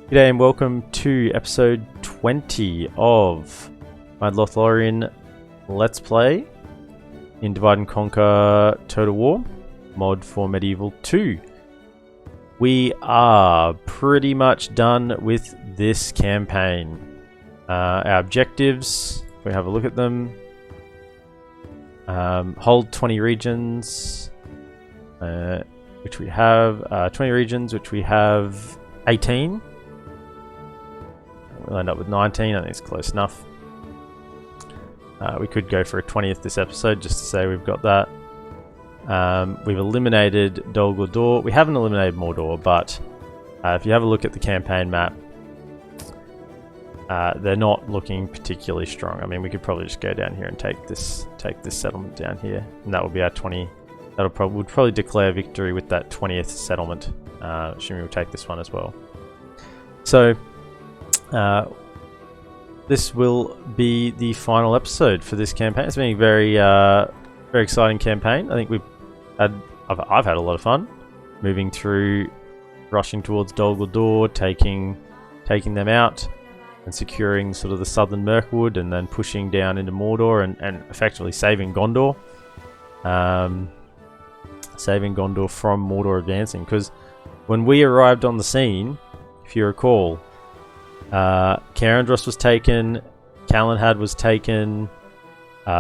G'day and welcome to episode 20 of my Lothlorien Let's Play in Divide and Conquer Total War mod for Medieval 2. We are pretty much done with this campaign. Our objectives, if we have a look at them, hold 20 regions, which we have 20 regions, which we have 18. We'll end up with 19. I think it's close enough. We could go for a 20th this episode just to say we've got that. We've eliminated Dol Guldur. We haven't eliminated Mordor, but if you have a look at the campaign map, they're not looking particularly strong. I mean, we could probably just go down here and take this settlement down here, and that would be our 20. Would probably declare victory with that 20th settlement. Assuming we'll take this one as well. So. This will be the final episode for this campaign. It's been a very exciting campaign. I think I've had a lot of fun moving through, rushing towards Dol Guldur, taking them out, and securing sort of the southern Mirkwood, and then pushing down into Mordor and effectively saving Gondor. Saving Gondor from Mordor advancing, because when we arrived on the scene, if you recall, Carandros was taken, Calenhad was taken,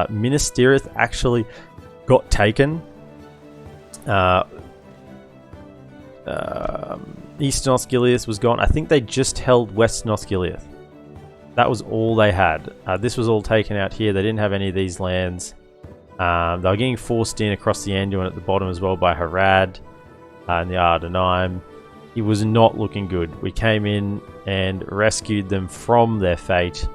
Minas Tirith actually got taken, Eastern Osgiliath was gone. I think they just held Western Osgiliath. That was all they had. This was all taken out here. They didn't have any of these lands. They were getting forced in across the Anduin at the bottom as well by Harad and the Ardenaim. It was not looking good. We came in and rescued them from their fate,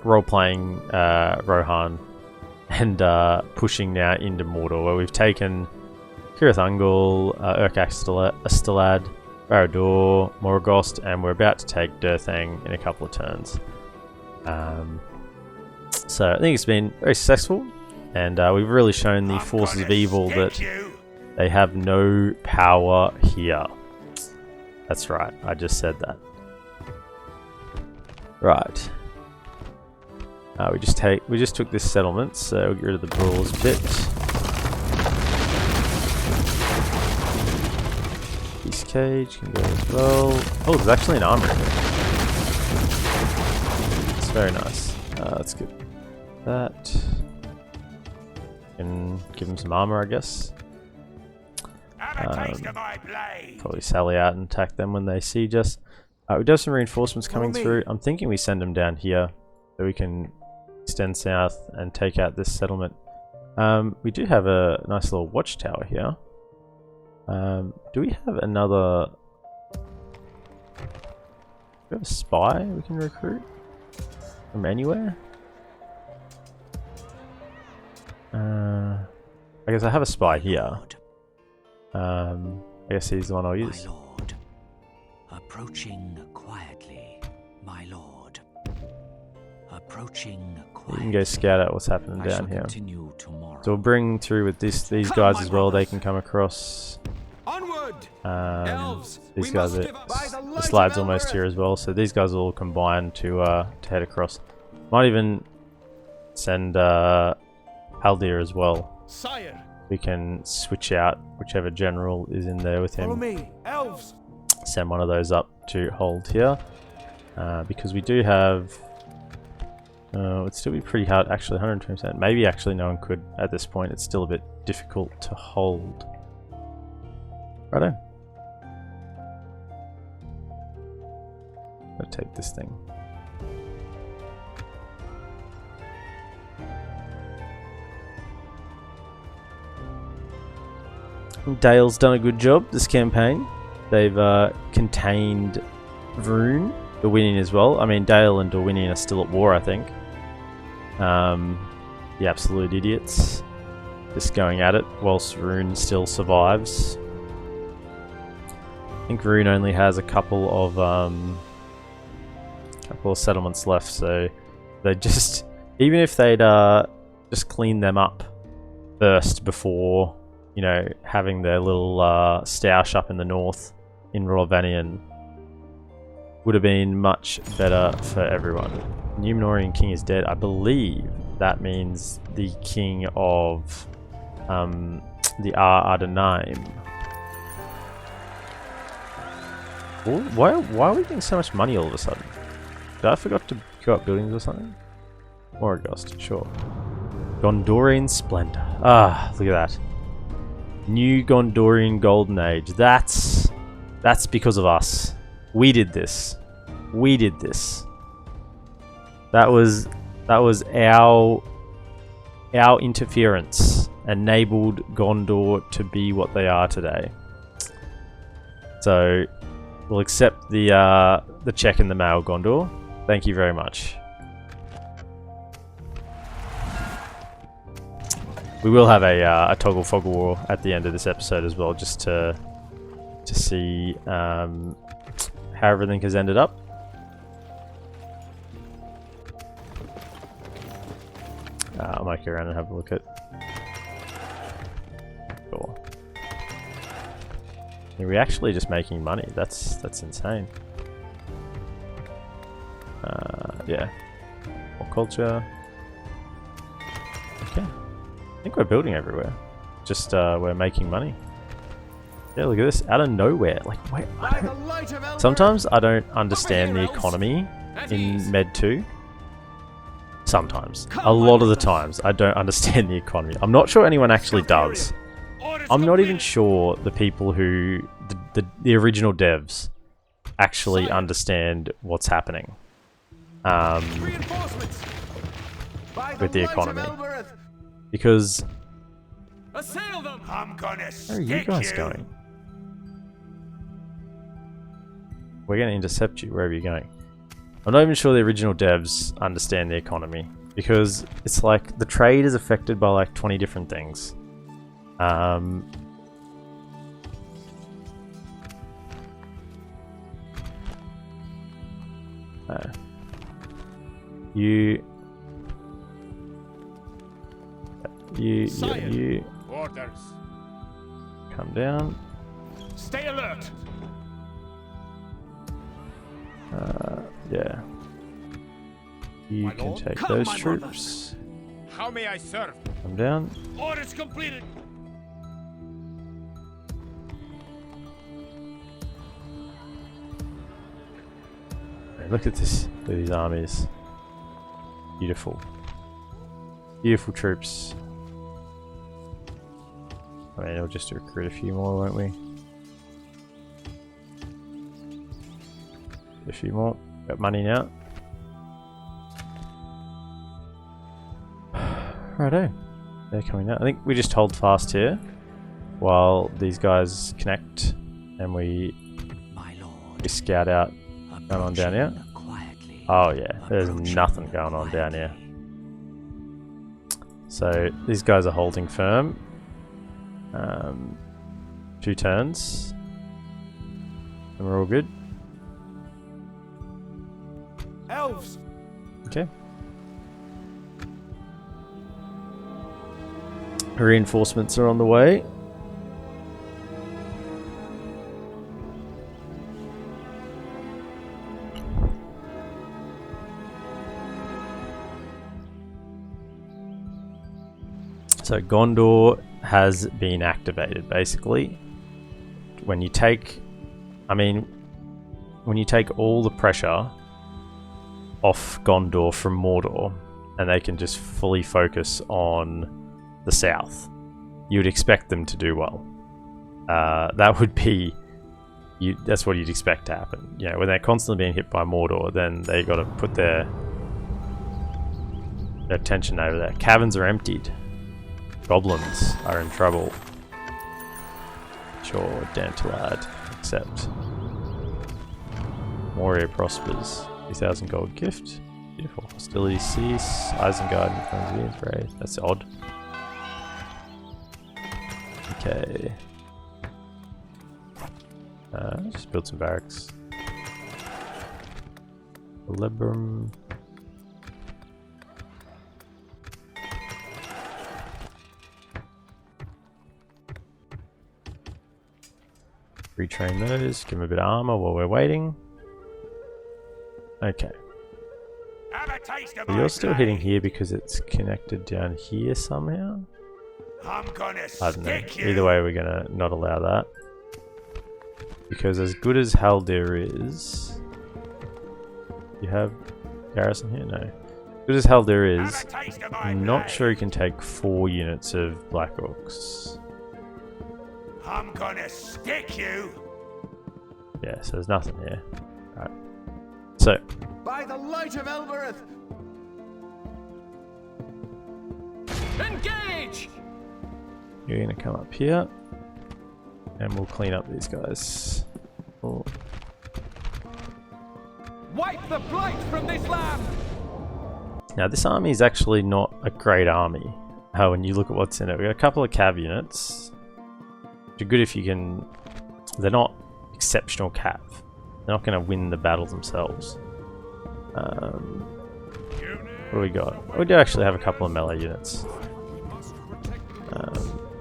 role-playing Rohan, and pushing now into Mordor, where we've taken Cirith Ungol, Astalad, Barad-dûr, Morgost, and we're about to take Durthang in a couple of turns. So I think it's been very successful, and we've really shown the forces of evil that they have no power here. That's right, I just said that. Right. We just took this settlement, so we'll get rid of the brawls a bit. Beast Cage can go as well. Oh, there's actually an armor in here. It's very nice. Let's get that. Can give him some armor, I guess. Probably sally out and attack them when they siege us. We do have some reinforcements coming through. I'm thinking we send them down here so we can extend south and take out this settlement. We do have a nice little watchtower here. Do we have another... Do we have a spy we can recruit from anywhere? I guess I have a spy here. I guess he's the one I'll use. My lord, approaching quietly, my lord. Approaching quietly. You can go scout out what's happening down here. So we'll bring through with these guys as well. They can come across. Onward! These guys are the slide's almost here as well. So these guys will all combine to head across. Might even send Haldir as well. Sire. We can switch out whichever general is in there with him. Follow me, elves. Send one of those up to hold here, because we do have. It'd still be pretty hard. Actually, 120%. Maybe actually no one could at this point. It's still a bit difficult to hold. Righto. Gotta take this thing. Dale's done a good job this campaign. They've contained Vroon, Dorwinion as well. I mean, Dale and Dorwinion are still at war, I think. The absolute idiots. Just going at it whilst Vroon still survives. I think Vroon only has a couple of settlements left, so they just... Even if they'd just clean them up first before... you know, having their little stoush up in the north, in Lothlorien would have been much better for everyone. Numenorian king is dead. I believe that means the king of the Ardenaim. Why are we getting so much money all of a sudden? Did I forgot to go up buildings or something? Moraghost, sure. Gondorian Splendor. Ah, look at that. New Gondorian Golden Age. That's because of us. We did this. We did this. That was our interference enabled Gondor to be what they are today. So we'll accept the check in the mail, Gondor. Thank you very much. We will have a toggle foggle war at the end of this episode as well, just to see how everything has ended up. I might go around and have a look at. Sure. Are we actually just making money? That's insane. Yeah. More culture. Okay. I think we're building everywhere. Just we're making money. Yeah, look at this. Out of nowhere. Like, wait. Sometimes I don't understand the economy in Med 2. Sometimes. A lot of the times I don't understand the economy. I'm not sure anyone actually does. I'm not even sure the people who... the original devs actually understand what's happening. With the economy. Because... where are you guys going? We're going to intercept you wherever you're going. I'm not even sure the original devs understand the economy. Because it's like the trade is affected by like 20 different things. You Orders. come down. Stay alert. Yeah. You My can lord? take Come, those my troops. How may I serve? Come down. Orders completed. Look at this. Look at these armies. Beautiful. Beautiful troops. I mean, we'll just recruit a few more, won't we? A few more. Got money now. Righto. They're coming out. I think we just hold fast here while these guys connect and we scout out going on down here. Oh yeah, there's nothing going on down here. So these guys are holding firm. 2 turns. And we're all good. Elves. Okay. Reinforcements are on the way. So Gondor has been activated, basically. When you take... when you take all the pressure off Gondor from Mordor, and they can just fully focus on the south, you'd expect them to do well. That would be... that's what you'd expect to happen. You know, when they're constantly being hit by Mordor, then they got to put their attention over there. Caverns are emptied. Goblins are in trouble. Sure, Dantalad, accept. Moria prospers. 2,000 gold gift. Beautiful. Hostilities cease. Isengard and Friends Brave. That's odd. Okay. Just build some barracks. Librum. Retrain those, give them a bit of armor while we're waiting. Okay. Have a taste of So my you're still blade. hitting here because it's connected down here somehow? I'm gonna I don't know. stick you. Either way, we're gonna not allow that. Because as good as Haldir is... You have garrison here? No. Good as Haldir Have is, a taste of my I'm not blade. sure he can take 4 units of Black Orcs. I'm gonna stick you. Yeah, so there's nothing here. Alright. So, By the light of Elbereth! Engage! you're gonna come up here. And we'll clean up these guys. Oh. Wipe the blight from this land! Now this army is actually not a great army. When you look at what's in it, we've got a couple of cav units. Which are good if you can... They're not exceptional cav. They're not going to win the battle themselves. What do we got? We do actually have a couple of melee units.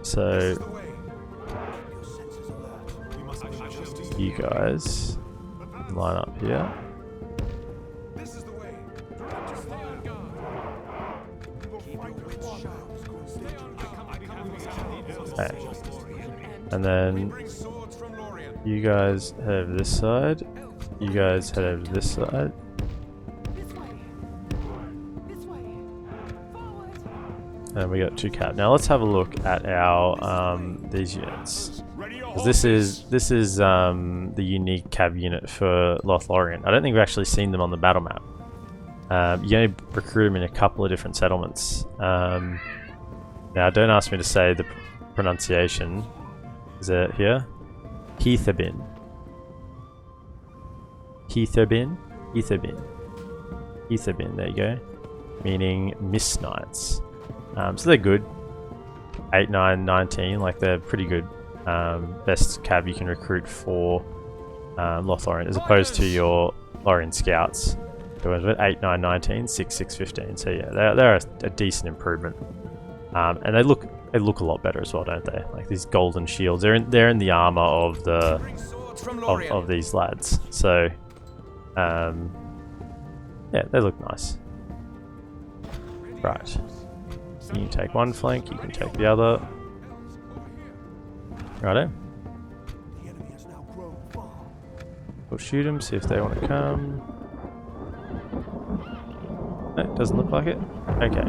So... You guys line up here. Okay. And then you guys head over this side. You guys head over to this side. And we got 2 cat. Now let's have a look at our these units. This is the unique cab unit for Lothlorien. I don't think we've actually seen them on the battle map. You only recruit them in a couple of different settlements. Now don't ask me to say the pronunciation. Is it here? Heatherbin. Heatherbin? Heatherbin. Heatherbin, there you go. Meaning Mist Knights. So they're good. 8, 9, 19, like they're pretty good. Best cab you can recruit for Lothlorien, as opposed to your Lorien Scouts. Who was it? 8, 9, 19, 6, 6, 15. So yeah, they're a decent improvement. And they look a lot better as well, don't they? Like these golden shields. They're in the armor of the of these lads. So yeah, they look nice. Right. You can take one flank, you can take the other. Righto. We'll shoot them, see if they want to come. No, doesn't look like it. Okay.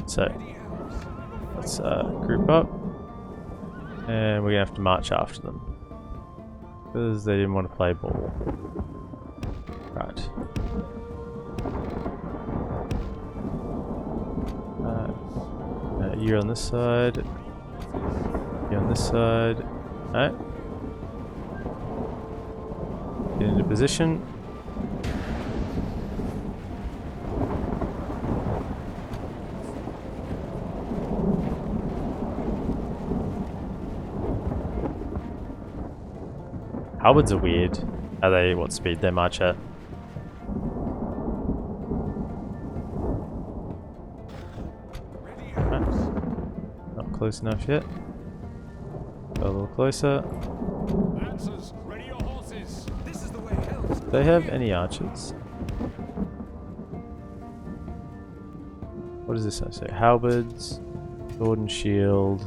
So, let's group up. And we're going to have to march after them. Because they didn't want to play ball. Right. You're on this side. You're on this side. Alright. Get into position. Halberds are weird. Are they what speed they march at? Not close enough yet. Go a little closer. Lancers, ready your horses. This is the way. Do they have any archers? What does this say? Halberds, sword and shield.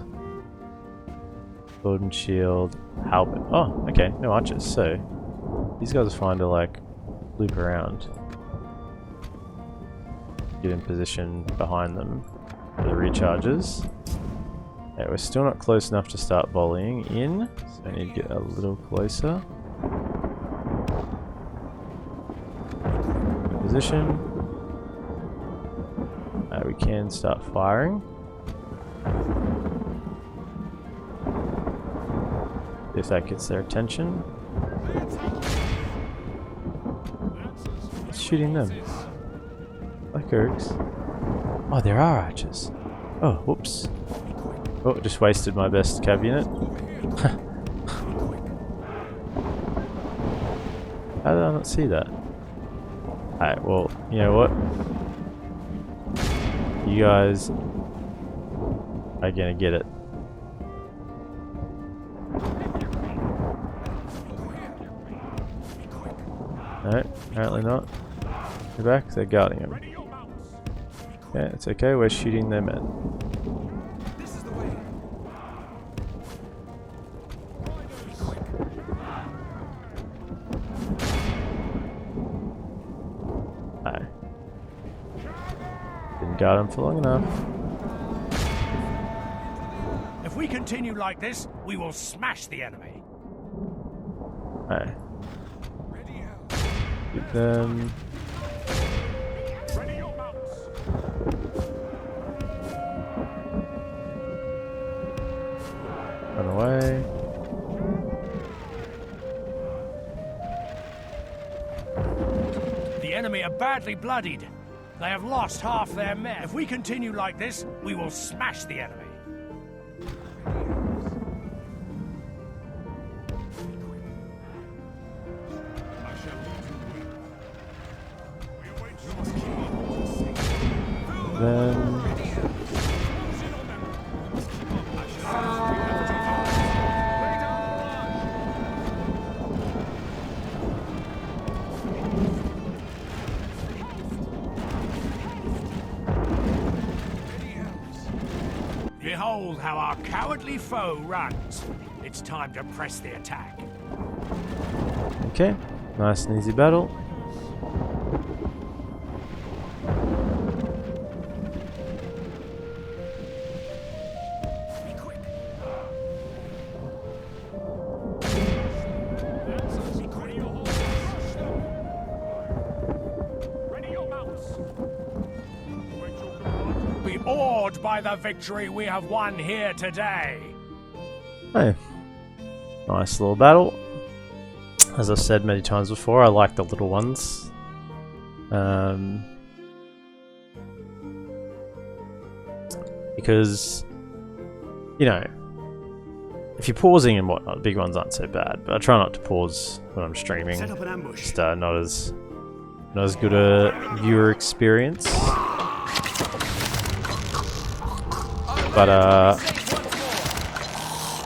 Sword and shield, halberd. Oh, okay, no archers. So these guys are fine to like loop around. Get in position behind them for the recharges. Okay, we're still not close enough to start volleying in, so I need to get a little closer. In position. We can start firing. If that gets their attention. It's shooting them. Like Ergs. Oh, there are archers. Oh, whoops. Oh, just wasted my best cav unit. How did I not see that? Alright, well, you know what? You guys are gonna get it. No, apparently not. Go back, they're guarding him. Yeah, it's okay, we're shooting their men. This is the way. No. Didn't guard him for long enough. If we continue like this, we will smash the enemy. No. Keep them. Ready your mounts. Run away. The enemy are badly bloodied. They have lost half their men. If we continue like this, we will smash the enemy. I shall lead you well. We await your Then. Behold how our cowardly foe runs. It's time to press the attack. Okay, nice and easy battle. Be quick. Ready your horses. Ready your mounts. Await your command. Be awed by the victory we have won here today. Hey, nice little battle. As I've said many times before, I like the little ones. Because, you know, if you're pausing and whatnot, the big ones aren't so bad. But I try not to pause when I'm streaming. Set up an ambush. Just not as good a viewer experience. But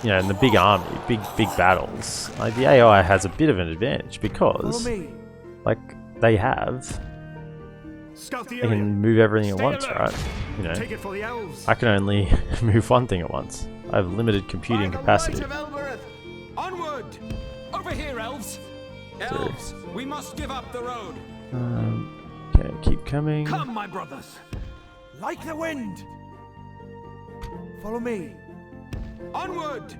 you know, in the big army, big battles, like the AI has a bit of an advantage because, like, they can move everything at once, right? You know, Take it for the elves. I can only move one thing at once. I have limited computing capacity. Onward! Over here, elves. Elves, we must give up the road. Okay, keep coming. Come, my brothers. Like the wind. Follow me. Onward!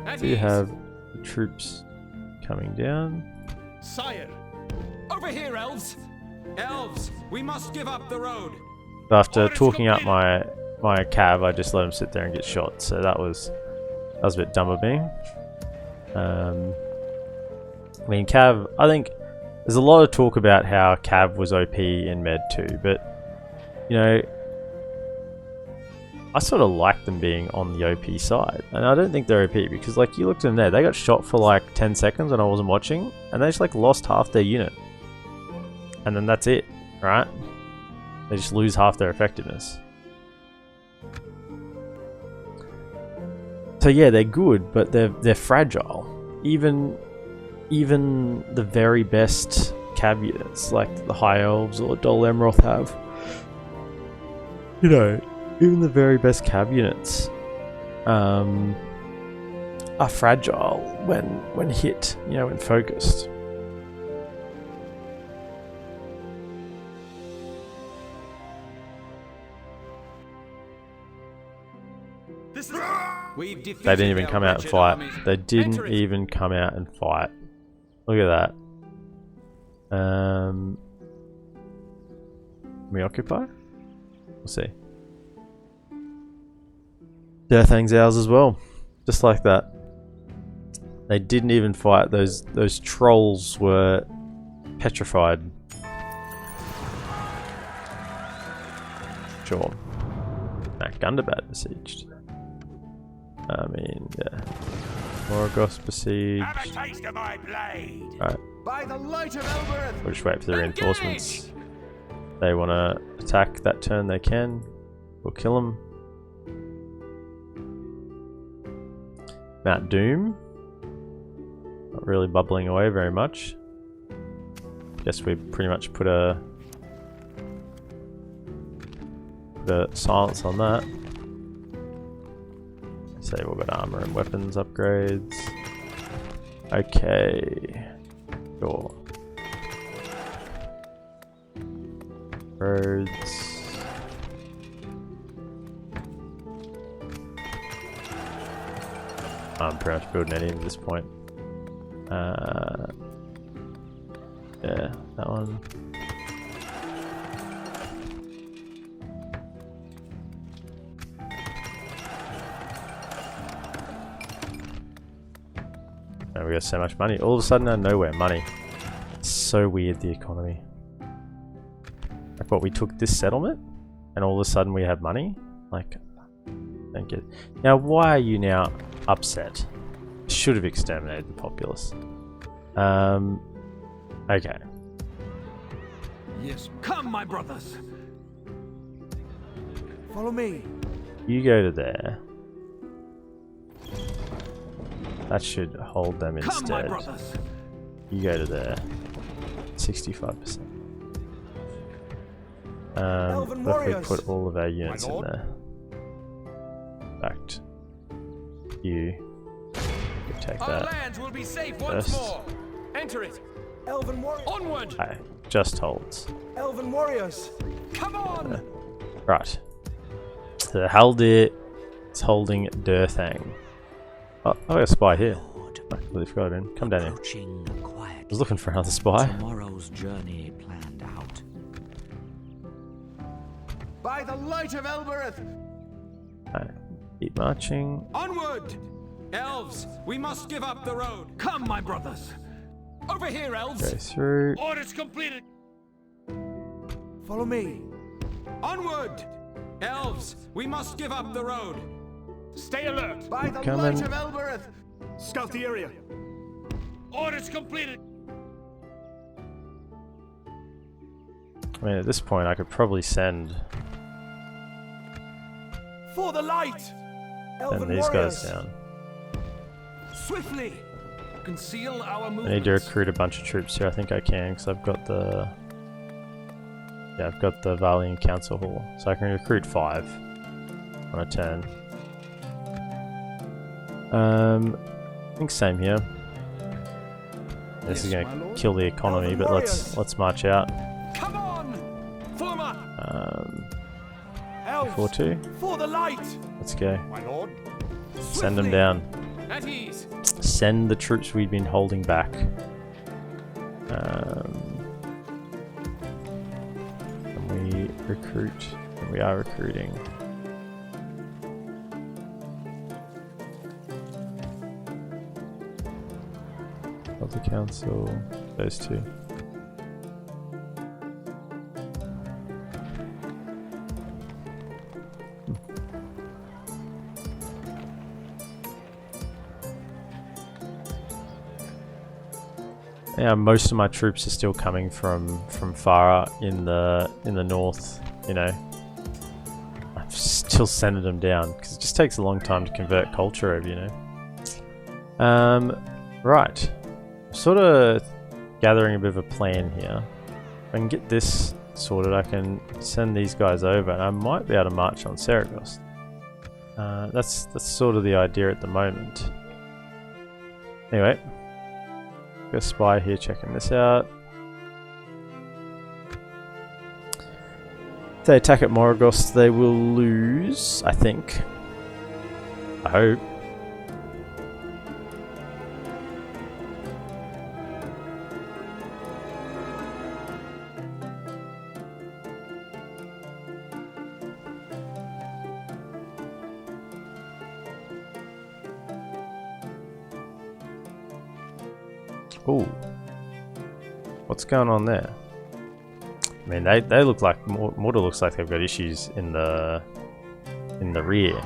At So you ease. have the troops coming down. Sire. Over here, elves. Elves, we must give up the road. But after talking up my cav, I just let him sit there and get shot. So that was a bit dumb of me. I mean, cav. I think there's a lot of talk about how cav was OP in Med 2, but you know, I sort of like them being on the OP side, and I don't think they're OP because, like, you looked at them there, they got shot for like 10 seconds when I wasn't watching, and they just like lost half their unit, and then that's it, right? They just lose half their effectiveness. So yeah, they're good, but they're fragile. Even the very best cav units, like the High Elves or Dol Amroth have, you know, even the very best cav units are fragile when hit, you know, when focused. We've They defeated didn't even their come out and wretched fight. army. They didn't Enter it. even come out and fight. Look at that. Can we occupy? We'll see. Death hangs ours as well. Just like that. They didn't even fight. Those trolls were petrified. Sure. Gundabad besieged. I mean, yeah. Morgoth besieged. Have a taste of my blade. Alright, By the light of Elbereth. we'll just wait for the reinforcements. They want to attack that turn, they can. We'll kill them. Mount Doom. Not really bubbling away very much. guess we pretty much put a silence on that. Say we've got armor and weapons upgrades. Okay. Sure. Roads. I'm pretty much building any at this point. Yeah, that one. And we got so much money. All of a sudden out of nowhere, money. It's so weird, the economy. Like what, we took this settlement and all of a sudden we have money? Like, don't get it. Now why are you now upset? Should have exterminated the populace. Okay. Yes, come, my brothers. Follow me. You go to there. That should hold them Come, my instead. brothers. You go to there. 65%. Elven But if we warriors. put all of our units in lord. there. In fact, you can take Our that. lands will be safe once first. more. Enter it. Elven warriors. Onward. Okay, just holds. Elven warriors. Come on. Right. So Haldir is holding Durthang. Oh, I got a spy here. I completely forgot him. Come down here. Approaching I quietly. was looking for another spy. Tomorrow's journey planned out. By the light of Elbereth. Right. Keep marching. Onward. Elves, we must give up the road. Come, my brothers. Over here, elves. Go through. Orders completed. Follow me. Onward. Elves, we must give up the road. Stay alert. By the Coming. light of Elbereth. Scout the area. Orders completed. I mean, at this point, I could probably send For the light. Elven these warriors. guys down. Swiftly. Conceal our I need movements. to recruit a bunch of troops here. I think I can, because I've got the... Yeah, I've got the Valiant Council Hall. So I can recruit 5 on a turn. I think same here. This is Yes, going my to lord. kill the economy, Elven but warriors. let's march out. Come on. Form up. Elves. 4-2. For the light. Let's go. My lord. Send them Swiftly. down. At ease. Send the troops we've been holding back. And we recruit. And we are recruiting. Of the council, those two. Yeah, most of my troops are still coming from Farah in the north. You know, I've still sending them down because it just takes a long time to convert culture over. You know. Right. Sort of gathering a bit of a plan here. If I can get this sorted, I can send these guys over, and I might be able to march on Saragost. That's sort of the idea at the moment. Anyway. Got a spy here checking this out. If they attack at Morgoth, they will lose, I think. I hope. Ooh. What's going on there? I mean, they look like Mordor looks like they've got issues in the rear.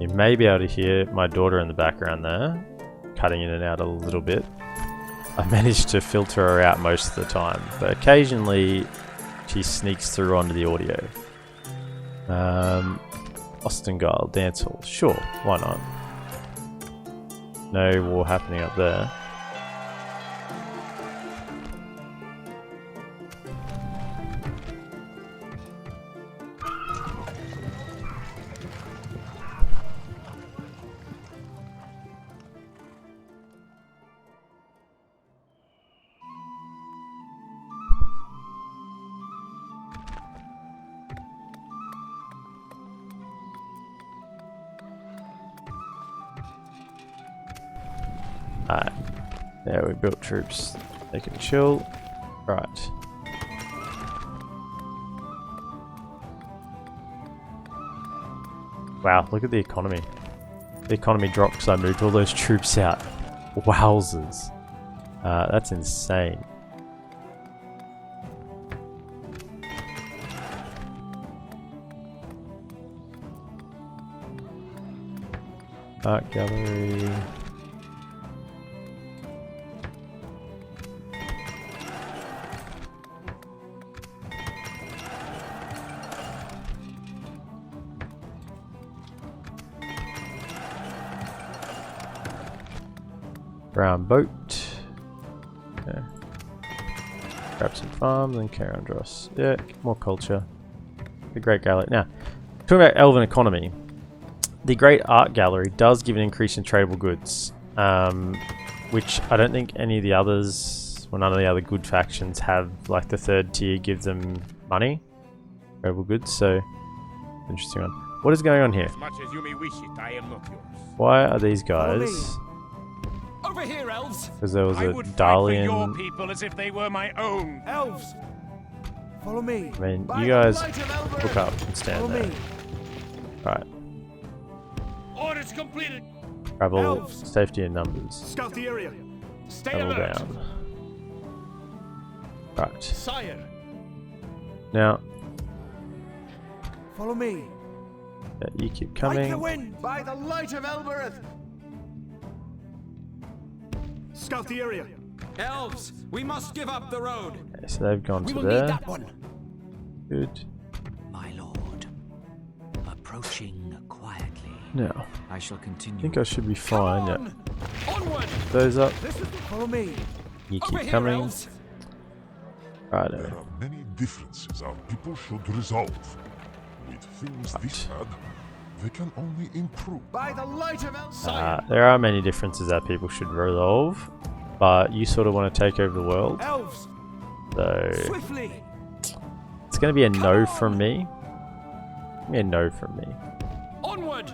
You may be able to hear my daughter in the background there, cutting in and out a little bit. I managed to filter her out most of the time, but occasionally she sneaks through onto the audio. Ostengale, dance hall. Sure, why not? No war happening up there. Alright, there we built troops. They can chill. Right. Wow, look at the economy. The economy dropped because I moved all those troops out. Wowzers. That's insane. Art gallery. Brown boat. Okay. Grab some farms and carry on Dross. Yeah, more culture. The Great Gallery. Now, talking about Elven economy, the Great Art Gallery does give an increase in tradable goods, which I don't think any of the others, or none of the other good factions have, like the third tier gives them money, tradable goods, so interesting one. What is going on here? As much as you may wish it, I am not yours. Why are these guys... Over here, elves. Because there was I a would fight for your Dalian... people as if they were my own. Elves, follow me. I mean, By you the guys light of Elven. look up and stand Follow there. me. Right. Orders completed. Travel, Elves. safety in numbers. Scout the area. Stay Travel alert. down. Right. Sire. Now, Follow me. yeah, you keep Like the coming. wind. By the light of Elbereth. Scout the area. Elves, we must give up the road. Okay, so they've gone We to will there. need that one. Good. My lord, approaching quietly. Now, I shall I continue. think I should be fine. Yeah. On. Onward. Those up. Follow me. You Over keep here, coming. elves. Right. There are many differences our people should resolve. With things this bad, they can only improve. By the light of Elbereth. There are many differences that people should resolve, but you sort of want to take over the world, Elves, so swiftly. it's going to be a no from me. Give me a no from me. Onward.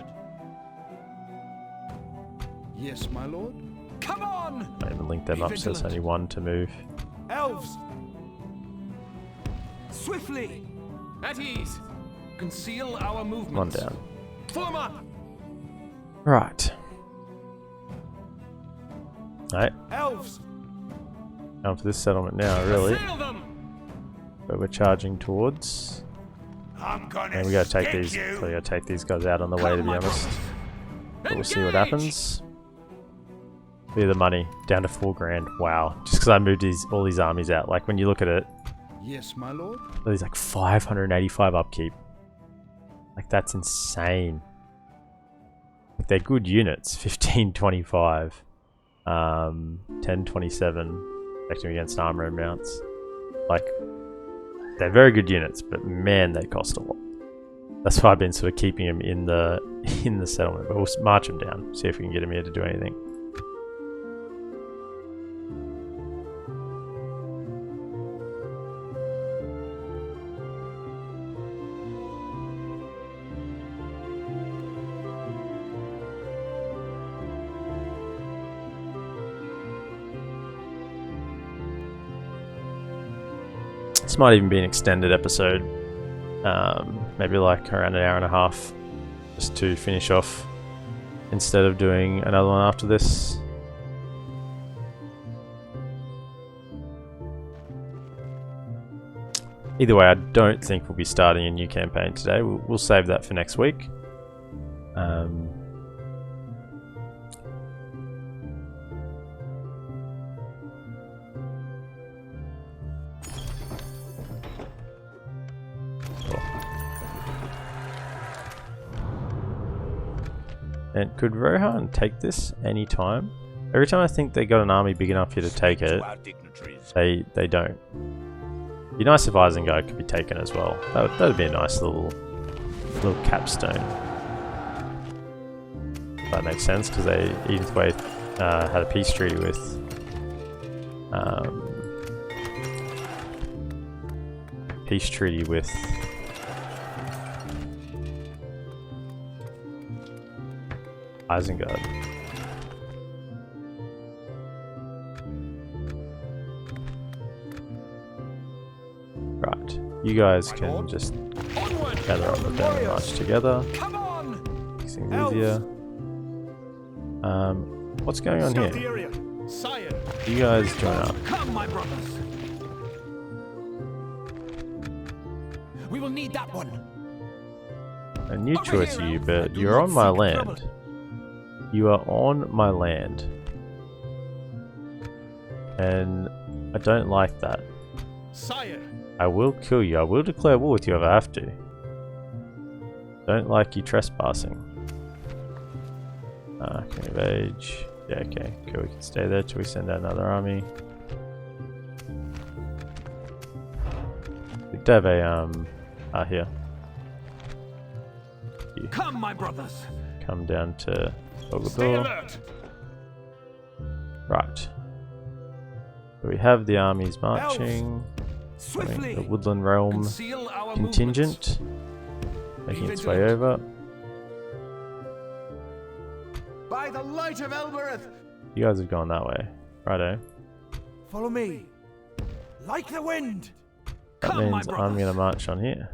Yes, my lord. Come on. I even link them up so it's only one to move. Elves, swiftly. At ease. Conceal our One movements. down. Form up. Right. Alright, Elves, time for this settlement now, really. Assail them. But we're charging towards. I'm gonna And we gotta take stick these. you. So we gotta take these guys out on the way, to be honest. But we'll see what Engage. happens. Look at the money down to 4 grand. Wow, just because I moved all these armies out. Like when you look at it, yes, my lord. there's like 585 upkeep. Like that's insane. Like, they're good units. 1525, 1027, protecting against armor and mounts. Like they're very good units, but man, they cost a lot. That's why I've been sort of keeping them in the settlement. But we'll march them down, see if we can get them here to do anything. This might even be an extended episode. Maybe like around an hour and a half, just to finish off instead of doing another one after this. Either way, I don't think we'll be starting a new campaign today. We'll save that for next week. And could Rohan take this anytime? Every time I think they got an army big enough here to take it, they don't. It'd be nice if Isengard could be taken as well. That'd be a nice little capstone. If that makes sense, because Edith Way had a peace treaty with Isengard. Right, you guys can just gather up the band and march together. Makes things easier. What's going on here? You guys join up. Come, my brothers. We will need that one. A new choice to you, but you're on my land. You are on my land. And I don't like that. Sire. I will kill you. I will declare war with you if I have to. Don't like you trespassing. King of Age. Yeah, okay. Cool, we can stay there till we send out another army. We could have a, here. You Come, my brothers. come down to Stay Gondor. alert. Right. So we have the armies marching. Swiftly. The Woodland Realm Conceal our contingent making its way over. By the light of Elbereth! You guys have gone that way. Righto. Follow me. Like the wind! That Come, my means I'm brothers. going to march on here.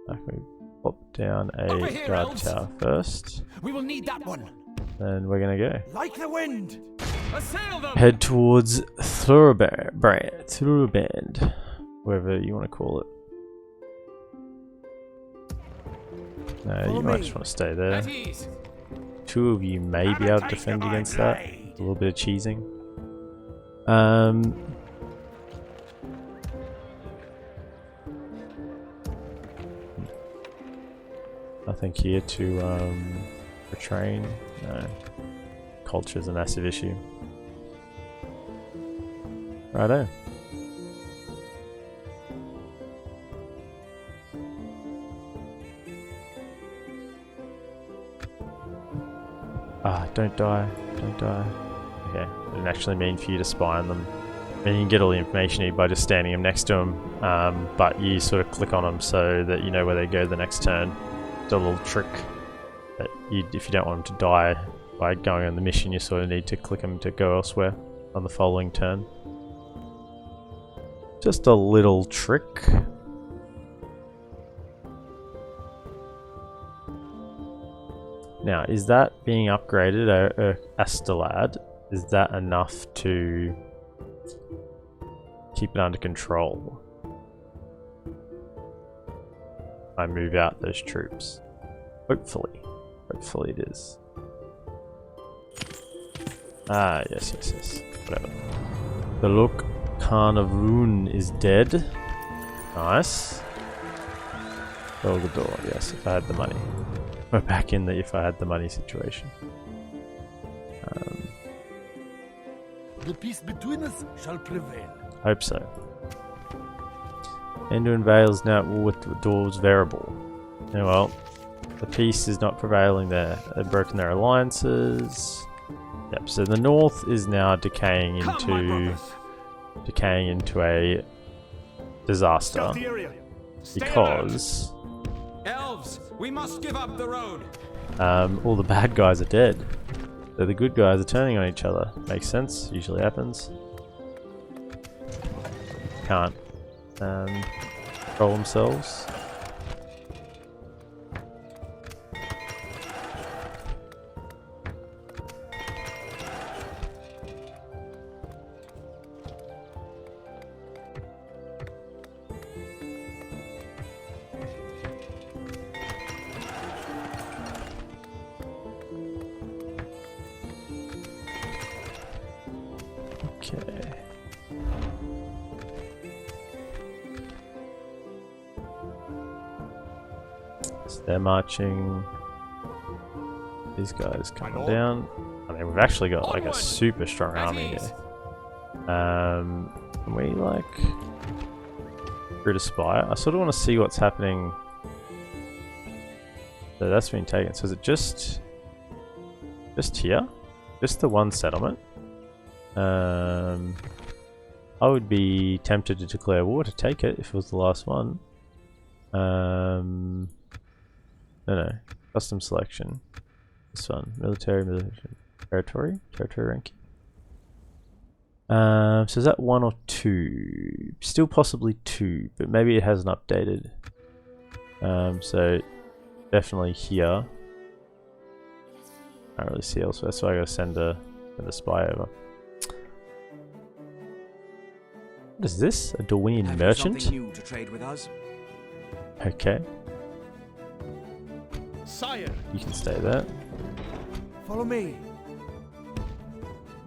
Can we pop down a Over here, guard elves. tower first? We will need that one. Then we're going to go. Like the wind! Assail them. Head towards Thuruband, whatever you want to call it. No, you Follow might me. just want to stay there. At ease. Two of you may be able to defend against that. A little bit of cheesing. Nothing here to retrain. No. Culture's a massive issue. Righto. Don't die. Don't die. Okay, I didn't actually mean for you to spy on them. I mean, you can get all the information you need by just standing them next to them, but you sort of click on them so that you know where they go the next turn. It's a little trick that if you don't want them to die by going on the mission, you sort of need to click them to go elsewhere on the following turn. Just a little trick. Now, is that being upgraded, Astalad? Is that enough to keep it under control? I move out those troops. Hopefully. Hopefully it is. Ah, yes. Whatever. The Look Khan of Rune is dead. Nice. Golgador, yes, if I had the money. We're back in the if I had the money situation. The peace between us shall prevail. Hope so. Anduin Vale's now at war with the Dwarves Variable. Oh well, the peace is not prevailing there. They've broken their alliances. Yep, so the north is now decaying into a disaster Scout the area. Stay because Elves, we must give up the road. all the bad guys are dead. So the good guys are turning on each other. Makes sense, usually happens. Can't control themselves. Okay. So they're marching. These guys coming down. I mean, we've actually got like a super strong army here. Can we like recruit a spire? I sort of want to see what's happening. So that's been taken. So is it just here? Just the one settlement? I would be tempted to declare war to take it if it was the last one. No. Custom selection. This one. Military territory ranking. So is that 1 or 2? Still possibly 2, but maybe it hasn't updated. So definitely here. Can't really see elsewhere, so I gotta send a spy over. What is this? A Dorwinian merchant? Something new to trade with us? Okay. Sire, You can stay there. Follow me.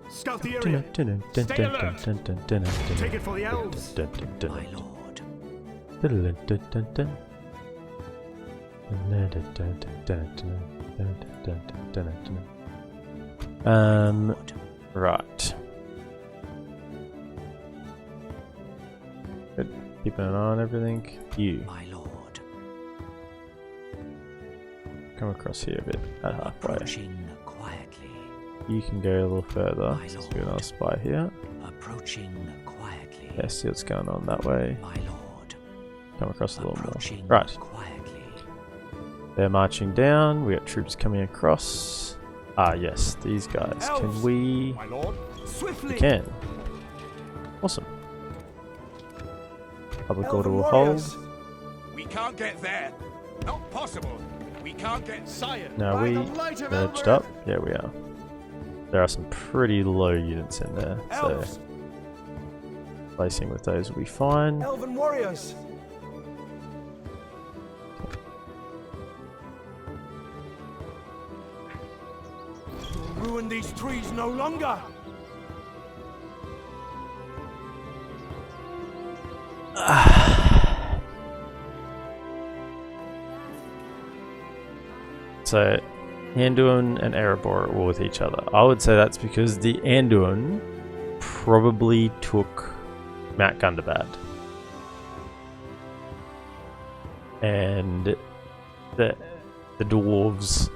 scout the area. Stay alert. Take it for the elves. My lord. Right. Good. Keeping an eye on everything. You My lord. come across here a bit at halfway. Approaching quietly. You can go a little further. My Let's do another spy here. Approaching quietly. Yeah, see what's going on that way. My lord. Come across a little more. Approaching Right. quietly. They're marching down. We got troops coming across. Ah, yes, these guys. Can Elves. we? My lord. Swiftly. We can. Awesome. Public order Elven will warriors. hold. We can't get there. Not possible. We can't get Sire. Now by we the light of merged Elven. up. Yeah, we are. There are some pretty low units in there, so Elves. placing with those will be fine. Elven warriors. You'll ruin these trees no longer. So, Anduin and Erebor are at war with each other. I would say that's because the Anduin probably took Mount Gundabad. And the dwarves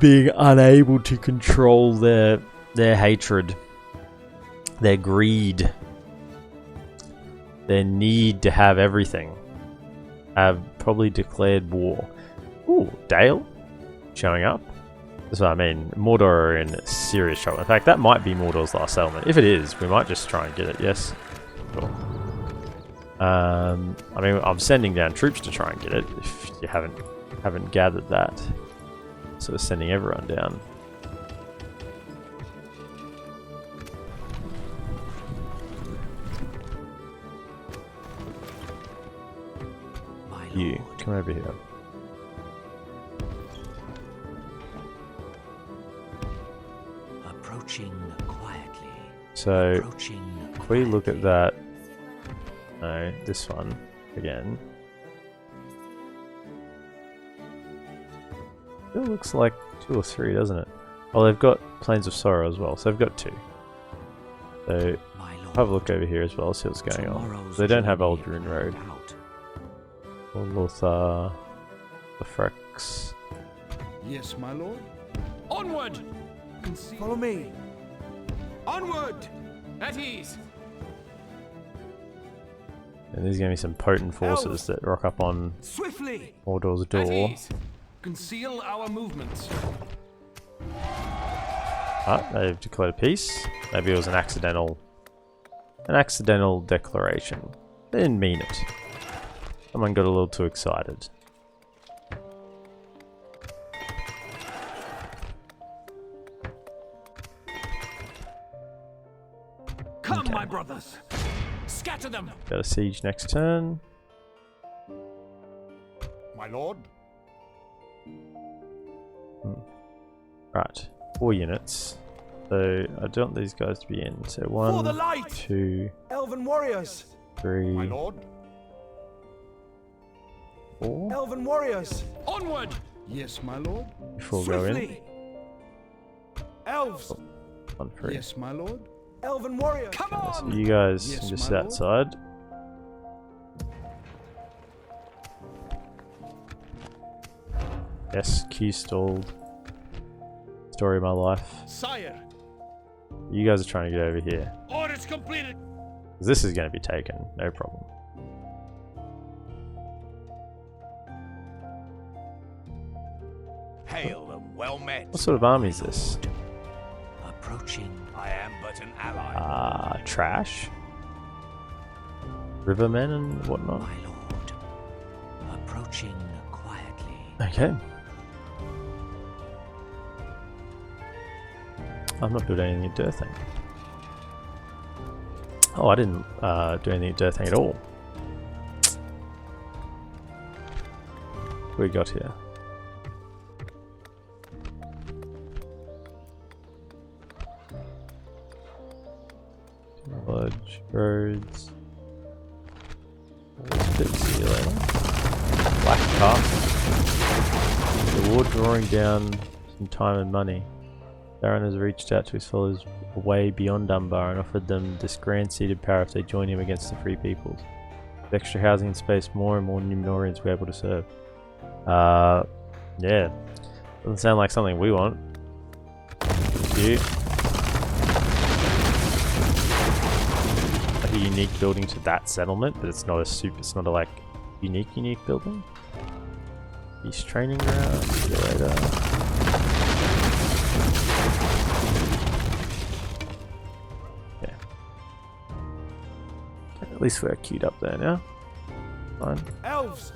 being unable to control their hatred, their greed, their need to have everything, have probably declared war. Ooh, Dale showing up. That's what I mean. Mordor are in serious trouble. In fact, that might be Mordor's last settlement. If it is, we might just try and get it. Yes. Cool. I mean, I'm sending down troops to try and get it. If you haven't gathered that, so we're sending everyone down. My You lord. come over here. Approaching quietly. So Approaching if we look at quietly. that, no, this one again. It looks like 2 or 3, doesn't it? Oh, they've got Plains of Sorrow as well, so they've got 2. So My lord. have a look over here as well, see what's going on. Tomorrow's They don't have journey Old Rune Road. out. Or Lothar, the Frex. Yes, my lord. Onward! Follow me. Onward! At ease! And there's going to be some potent forces that rock up on Swiftly. Mordor's At door. ease! Conceal our movements. Ah, they've declared peace. Maybe it was an accidental declaration. They didn't mean it. Someone got a little too excited. Come, Okay. my brothers. Scatter them! Got a siege next turn. My lord. Right, 4 units. So I don't want these guys to be in. So For the 1, light. 2, Elven warriors. 3, My lord. 4. Elven warriors. Onward! Yes, my lord. before we go in. Swiftly! Elves! On free. Yes, my lord. Elven warriors! Come So on! you guys Yes, can just my sit lord. outside. Yes, Q stalled. Story of my life. Sire, You guys are trying to get over here. orders completed. 'Cause this is going to be taken, no problem. Hail and well met. What sort of army is this? Approaching. I am but an ally. Trash? Rivermen and whatnot? My lord. Approaching quietly. Okay. I'm not doing anything at Dirthang. Oh, I didn't do anything at Dirthang at all. What we got here? Lodge, roads. See you later. Black Castle. The war drawing down some time and money. Baron has reached out to his followers way beyond Dunbar and offered them this grand seated power if they join him against the Free Peoples. With extra housing and space, more and more Numenorians will be able to serve. Yeah. Doesn't sound like something we want. Cute. Like a unique building to that settlement, but it's not a like unique building. East training ground, see you later. Yeah. At least we're queued up there now. Fine. Elves!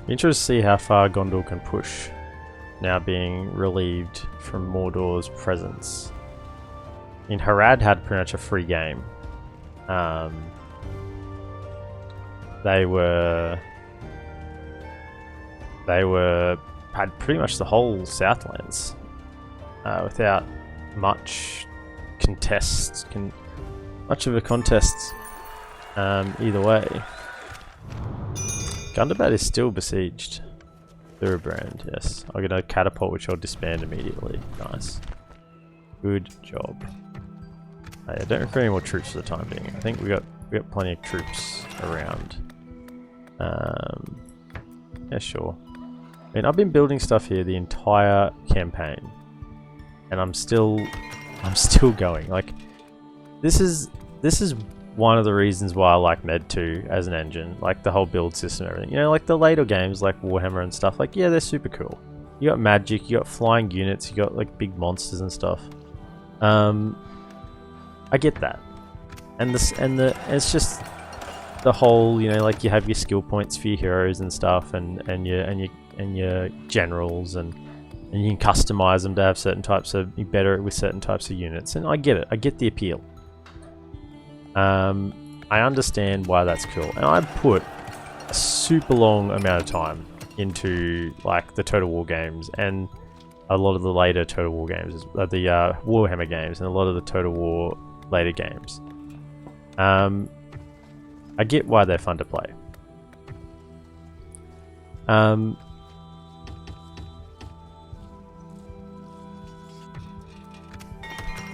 Be interested to see how far Gondor can push, now being relieved from Mordor's presence. I mean, Harad had pretty much a free game. They had pretty much the whole Southlands without much much of a contest either way. Gundabad is still besieged. Thurbrand, yes. I'll get a catapult which I'll disband immediately. Nice. Good job. I don't require any more troops for the time being. I think we got plenty of troops around. Yeah, sure. I mean, I've been building stuff here the entire campaign, and I'm still going. Like, this is one of the reasons why I like Med 2 as an engine, like the whole build system and everything. You know, like the later games like Warhammer and stuff, like, yeah, they're super cool. You got magic, you got flying units, you got like big monsters and stuff. I get that. And it's just the whole, you know, like you have your skill points for your heroes and stuff, and your generals, and you can customize them to have certain types of, be better with certain types of units, and I get it. I get the appeal. I understand why that's cool, and I put a super long amount of time into like the Total War games and a lot of the later Total War games, the Warhammer games, and a lot of the Total War later games. I get why they're fun to play.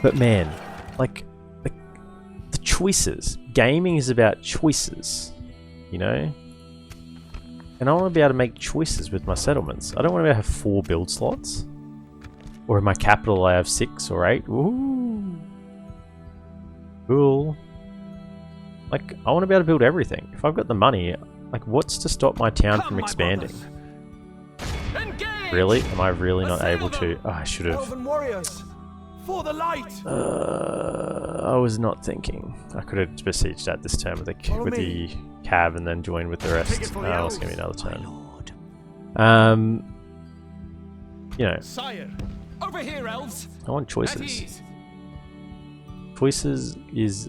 But man, like, the choices. Gaming is about choices, you know? And I want to be able to make choices with my settlements. I don't want to have 4 build slots. Or in my capital I have 6 or 8. Ooh. Cool. Like, I want to be able to build everything. If I've got the money, like, what's to stop my town from expanding? Really? Am I really not able to? Oh, I should have. Elven warriors! For the light! I was not thinking. I could have besieged that this turn with the cab and then join with the rest. Take it for the Oh, it's gonna be elves. another My turn. lord. You know, Sire, Over here, elves. I want At choices. ease. Choices is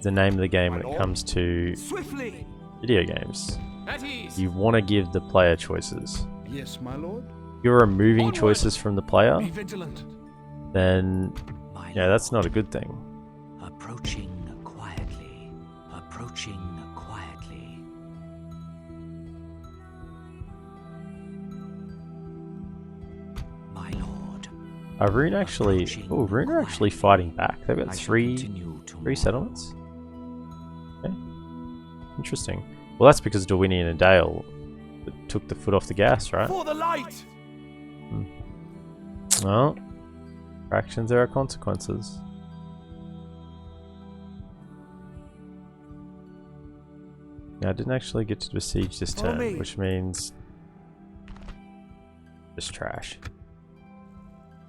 the name of the game when it lord. comes to Swiftly. video games. At ease. You want to give the player choices. yes, my lord. If you're removing Onward. choices from the player, Be vigilant. then My yeah, that's lord. not a good thing. Approaching quietly. Approaching quietly. My lord. Are Rune actually? Oh, Rune are actually fighting back. They've got I shall three continue tomorrow. settlements. Okay, interesting. Well, that's because Dorwinian and Dale took the foot off the gas, right? For the light! Well, for actions there are consequences. Yeah, I didn't actually get to besiege this Follow turn, me. which means just trash.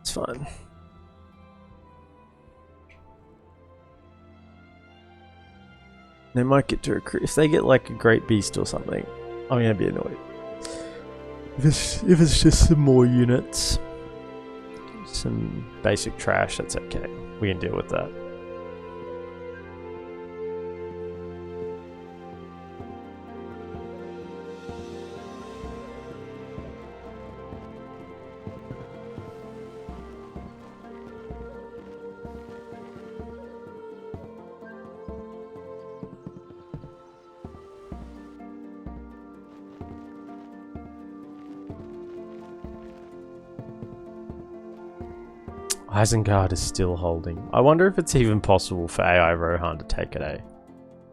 It's fine. They might get to recruit if they get like a great beast or something. I'm gonna be annoyed. If it's just some more units, some basic trash, that's okay. We can deal with that. Isengard is still holding. I wonder if it's even possible for AI Rohan to take it, eh?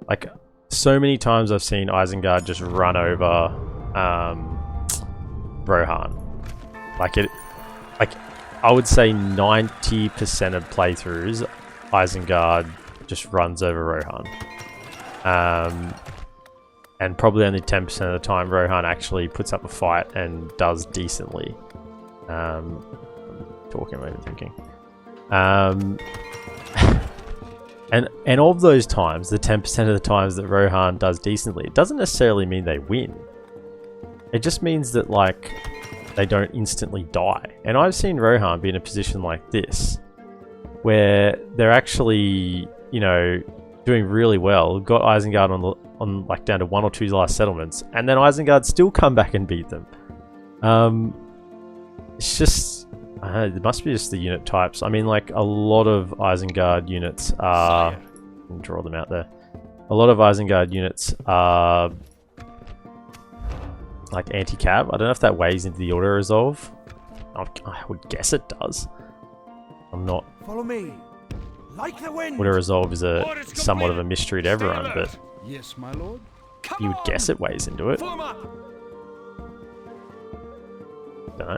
Like, so many times I've seen Isengard just run over Rohan. Like, I would say 90% of playthroughs, Isengard just runs over Rohan. And probably only 10% of the time Rohan actually puts up a fight and does decently. Talking, I'm even thinking. And of those times, the 10% of the times that Rohan does decently, it doesn't necessarily mean they win. It just means that, like, they don't instantly die. And I've seen Rohan be in a position like this, where they're actually, you know, doing really well, got Isengard on like down to 1 or 2 last settlements, and then Isengard still come back and beat them. It's just, it must be just the unit types. I mean, like, a lot of Isengard units are... I'll draw them out there. A lot of Isengard units are like anti-cab. I don't know if that weighs into the auto-resolve. I would guess it does. I'm not... Follow me. Like the wind! Auto-resolve is somewhat of a mystery to everyone, but Yes, my lord. Come you would on. guess it weighs into it. Form up. Don't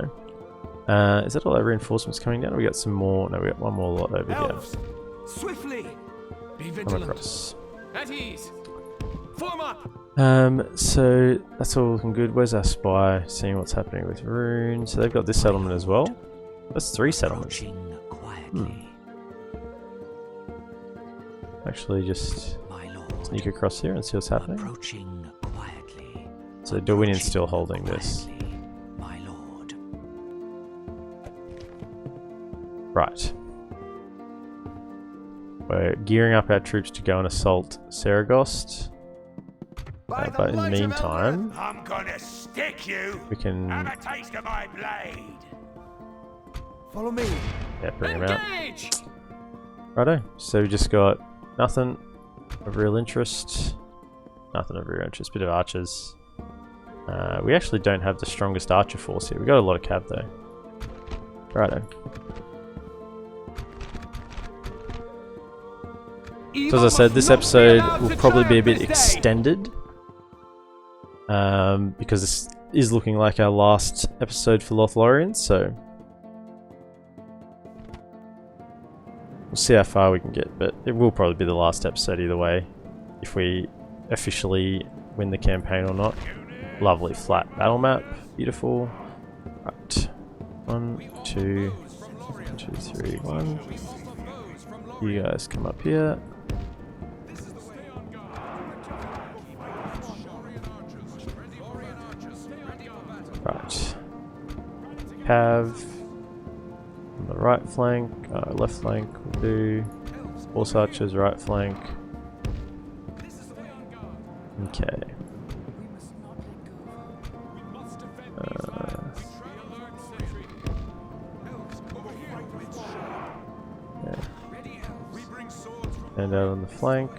know. Is that all our reinforcements coming down? We got some more. No, we got one more lot over Elves! here. Swiftly. Be Come vigilant. across. At ease. Form up. So that's all looking good. Where's our spy? Seeing what's happening with Rune. So they've got this settlement as well. That's 3 settlements. Approaching quietly. Actually, just My lord. sneak across here and see what's happening. Approaching quietly. So Dorwinian's still Approaching holding this. quietly, my lord. Right. We're gearing up our troops to go and assault Saragost. But in the meantime, I'm gonna stick you! we can Have a taste of my blade! Follow me. bring them out. Engage. Righto. So we just got nothing of real interest. Nothing of real interest. Bit of archers. We actually don't have the strongest archer force here. We got a lot of cav though. Righto. So as I said, this episode will probably be a bit extended. Because this is looking like our last episode for Lothlorien, so we'll see how far we can get, but it will probably be the last episode either way, if we officially win the campaign or not. Lovely flat battle map, beautiful. Right, 1, 2, 2, 3, 1. You guys come up here. cav on the right flank, left flank will do. Horse archers, right flank. Okay. And out on the flank.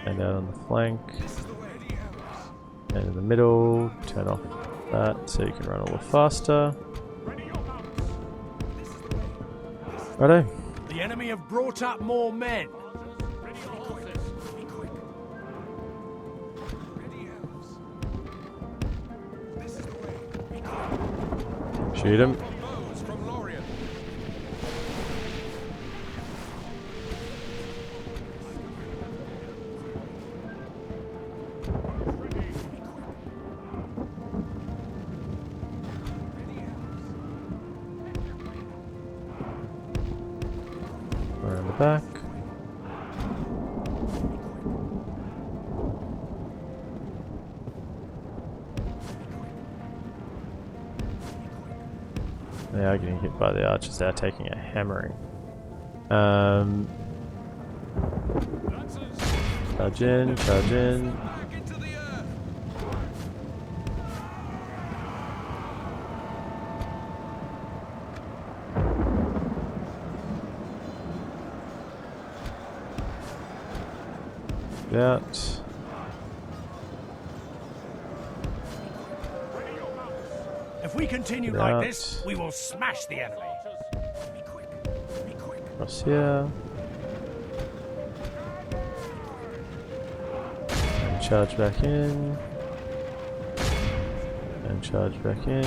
And out on the flank. And in the middle, turn off that so you can run a little faster. Righto. The enemy have brought up more men. Shoot him. Around the back. They are getting hit by the archers. They are taking a hammering. Charge in, charge in. Out. If we continue Get like out. this, we will smash the enemy. Across here. And charge back in. And charge back in.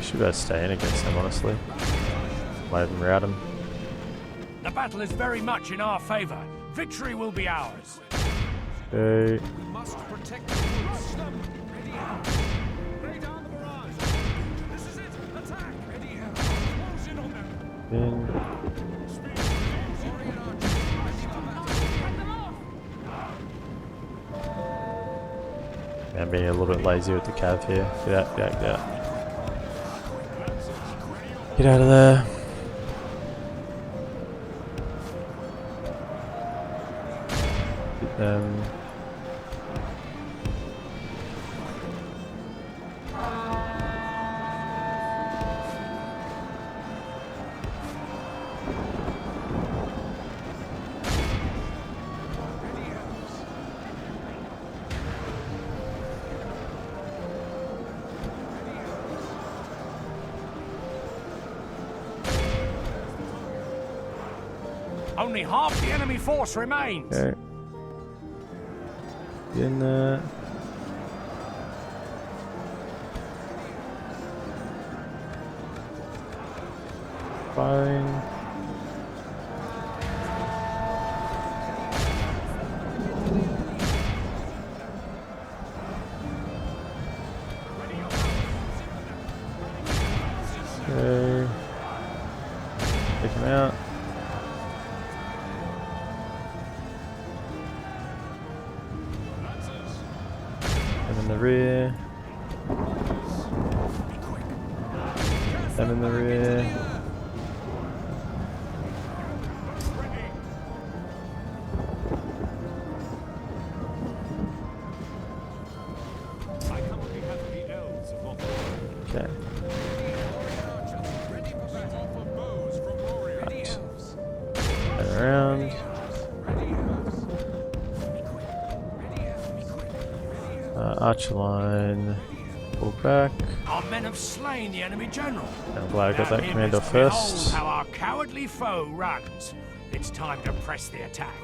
Should be able to stay in against them, honestly. Might even rout them. The battle is very much in our favor. Victory will be ours. Okay. We must protect the woods. Ready out. Lay down the barrage. This is it. Attack. Ready out. Close in on them. In. Warrior archers. Ready for battle. I'm being a little bit lazy with the cav here. Get out, get out, get out. Get out of there. Get them. Only half the enemy force remains. Okay. Get in there. Firing. Okay. Take him out. In the rear. Them in the rear. I come on behalf of the elves of Lothlorien. Okay. Ready for battle. For bows from warrior. Ready elves. And around. Ready elves. Be quick. Ready elves. Be quick. Ready elves. Archer line. Pull back. Our men have slain the enemy general. I'm glad I got Now that here commando is behold first. how our cowardly foe runs. It's time to press the attack.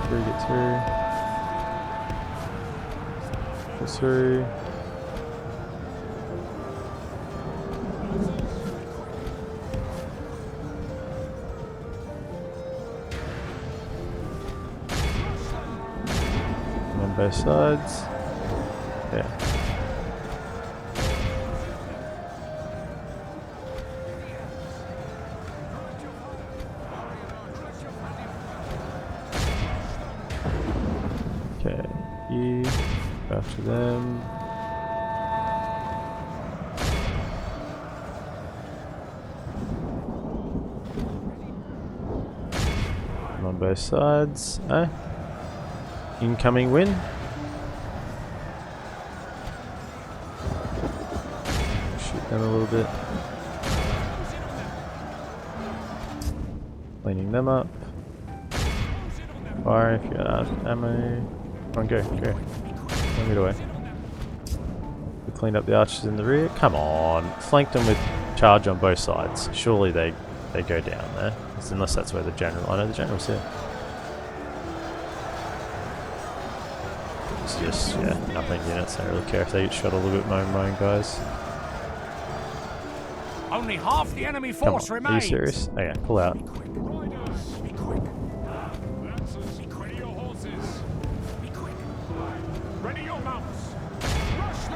Through, get through. Get through. On both sides. Yeah. Okay, you go after them. On both sides. Incoming win. Shoot them a little bit. Cleaning them up. Fire if you're out of ammo. Come on, go. Don't get away. We cleaned up the archers in the rear. Come on. Flanked them with charge on both sides. Surely they go down there. Unless that's where the general... I know the general's here. It's just, yeah, nothing units. I don't really care if they get shot a little bit by my own guys. Only half the enemy Come force on, remains. are you serious? Oh yeah, pull out. Riders, be quick. Lancers, ready your horses. Be quick. Ready your mounts. Rush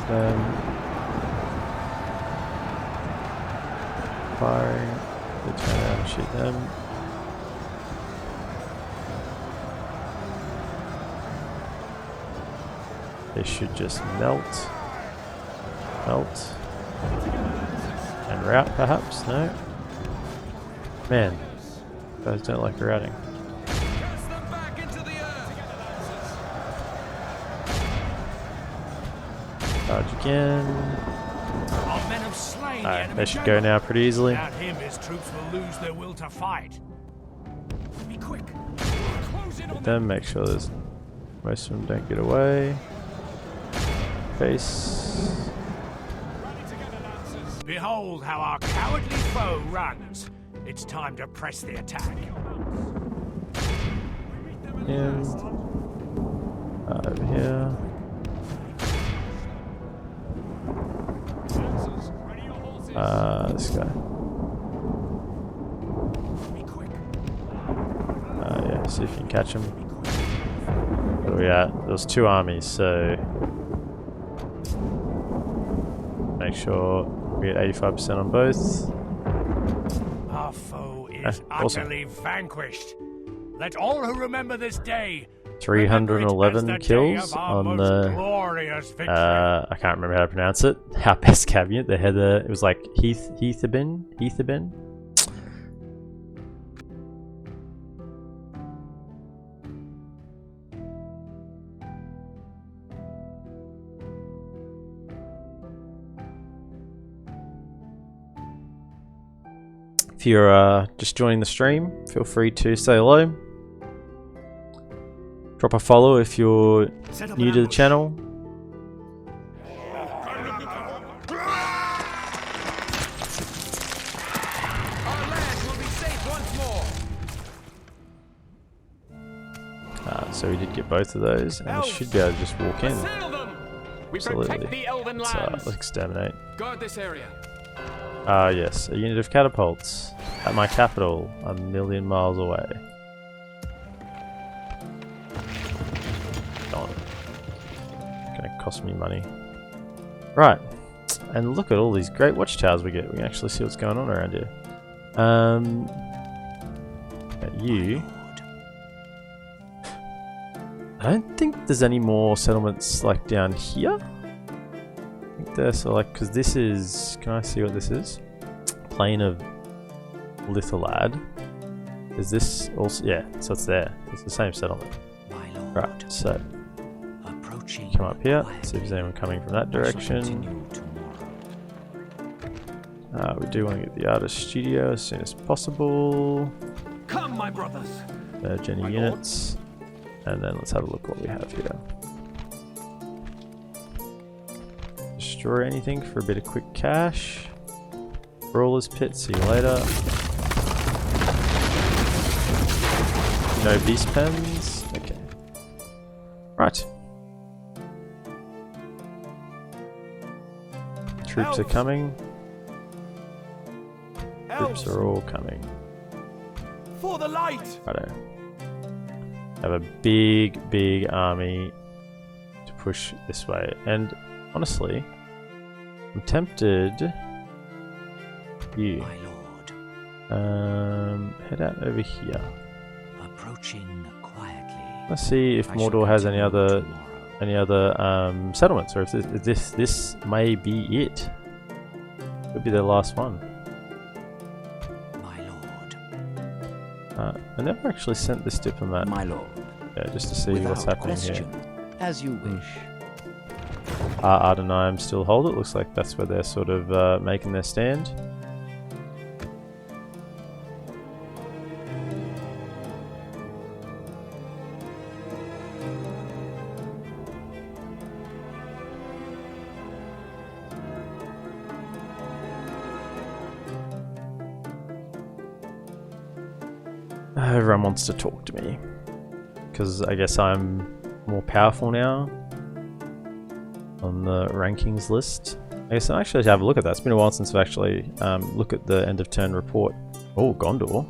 them. Firing. They turn around and shoot them. They should just melt. And rout perhaps? No? Man, guys don't like routing. Cast them back into the earth. Charge again. Our men have slain the Alright, enemy they should go general. now pretty easily. Without him, his troops will lose their will to fight. Be quick. Close in on Then make sure there's most of them don't get away. Face. Rally together, lancers. Behold how our cowardly foe runs. It's time to press the attack. In. Over here. Lancers, ready your horses. This guy. Be quick. Yeah, see if you can catch him. Where are we at? There was 2 armies, so make sure we get 85% on both. Our foe is awesome. utterly vanquished. Let all who remember this day 311 remember it as the day kills of our on most the glorious victory. I can't remember how to pronounce it. Our best cabinet. They had it was like Heatherbin. If you're just joining the stream, feel free to say hello. Drop a follow if you're new to the channel. Our land will be safe once more. So we did get both of those, and we should be able to just walk in. Assail them. We Absolutely. protect the Elven Let's lands. exterminate. Guard this area. Yes, a unit of catapults at my capital, 1,000,000 miles away. Gone. Gonna cost me money. Right, and look at all these great watchtowers we get. We can actually see what's going on around here. You. I don't think there's any more settlements like down here. I think there's like, because this is. Can I see what this is? Plain of Lothlorien. Is this also? Yeah, so it's there. It's the same settlement. My lord. Right, so Approaching come up here. quietly. See if there's anyone coming from that We shall direction. continue tomorrow. We do want to get the artist studio as soon as possible. Come, my brothers. Merge any units. And then let's have a look what we have here. Destroy anything for a bit of quick cash. Brawler's Pit, see you later. No beast pens. Okay. Right. Troops are coming. Troops are all coming. For the light. Righto. have a big army to push this way. And honestly, I'm tempted. You My lord, head out over here. approaching quietly. Let's see if I shall Mordor has continue any other settlements, or if this may be it. Could be their last one. My lord, I never actually sent this diplomat. my lord. Yeah, just to see what's Without happening question, here. as you wish. Ardenheim still hold it. Looks like that's where they're sort of making their stand. Everyone wants to talk to me because I guess I'm more powerful now on the rankings list. I guess I'll actually have a look at that. It's been a while since I've actually looked at the end of turn report. Oh, Gondor.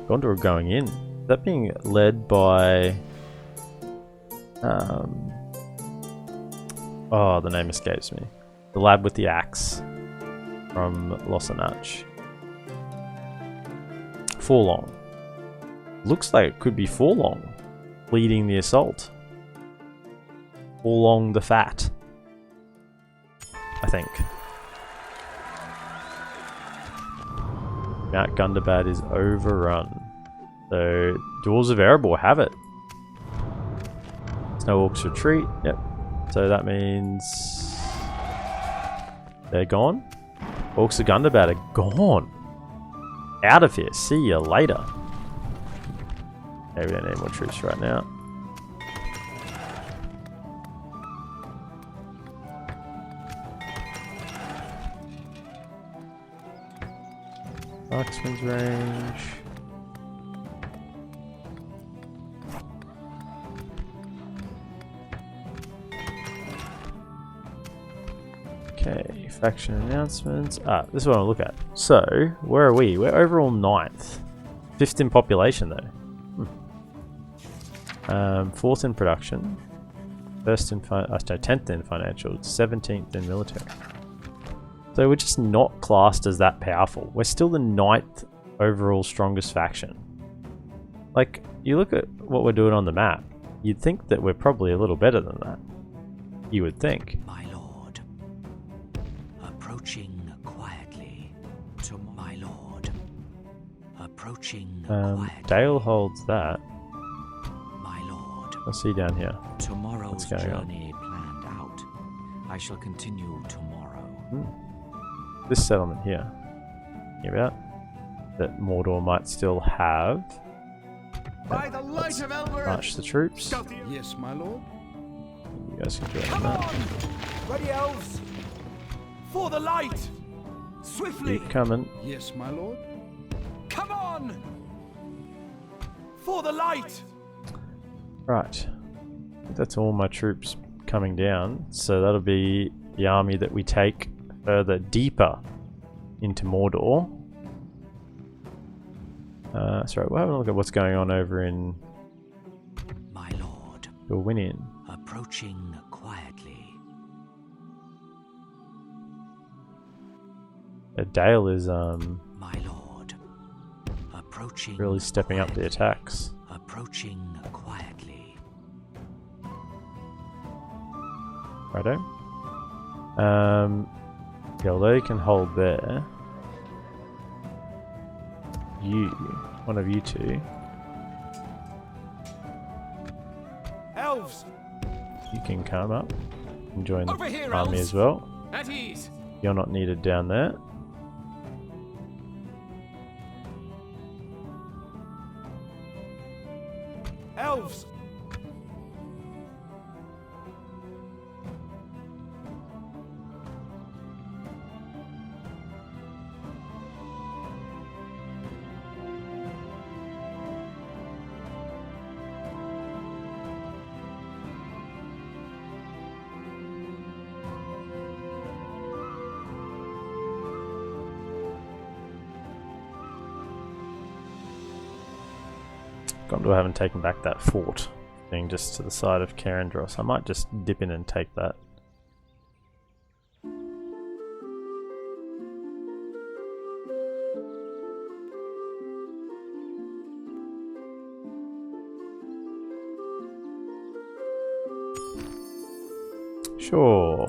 Gondor going in. That being led by... oh, the name escapes me. The lad with the axe from Lothlorien. Forlong. Looks like it could be Forlong leading the assault. Forlong the Fat, I think. Mount Gundabad is overrun. So, Dwarves of Erebor have it. Snow Orcs retreat. Yep. So that means they're gone. Orcs of Gundabad are gone. Out of here. See you later. Okay, we don't need more troops right now. Marksman's range. Okay, faction announcements. This is what I want to look at. So, where are we? We're overall 9th. 5th in population though. 4th in production. 10th in financial. 17th in military. So we're just not classed as that powerful. We're still the 9th overall strongest faction. Like, you look at what we're doing on the map, you'd think that we're probably a little better than that. You would think. My lord, approaching quietly. To my lord, approaching quietly. Dale holds that. My lord, Let's see down here. tomorrow's What's going on? journey planned out. I shall continue tomorrow. This settlement here. Hear about? That Mordor might still have. By the light of Elbereth! March the troops. Yes, my lord. You guys can join Come that. on! Ready, elves? For the light! Swiftly! Keep coming. Yes, my lord. Come on! For the light! Right. That's all my troops coming down. So that'll be the army that we take further deeper into Mordor. Sorry, we're having a look at what's going on over in My lord, Dorwinion. approaching quietly. Dale is My lord, approaching really stepping up the quietly. attacks. Approaching quietly. Righto. Yeah, although you can hold there, one of you two, Elves! you can come up and join Over here, the army elves. as well. At ease. You're not needed down there. Elves! Gondor haven't taken back that fort, being just to the side of Carindros. I might just dip in and take that. Sure.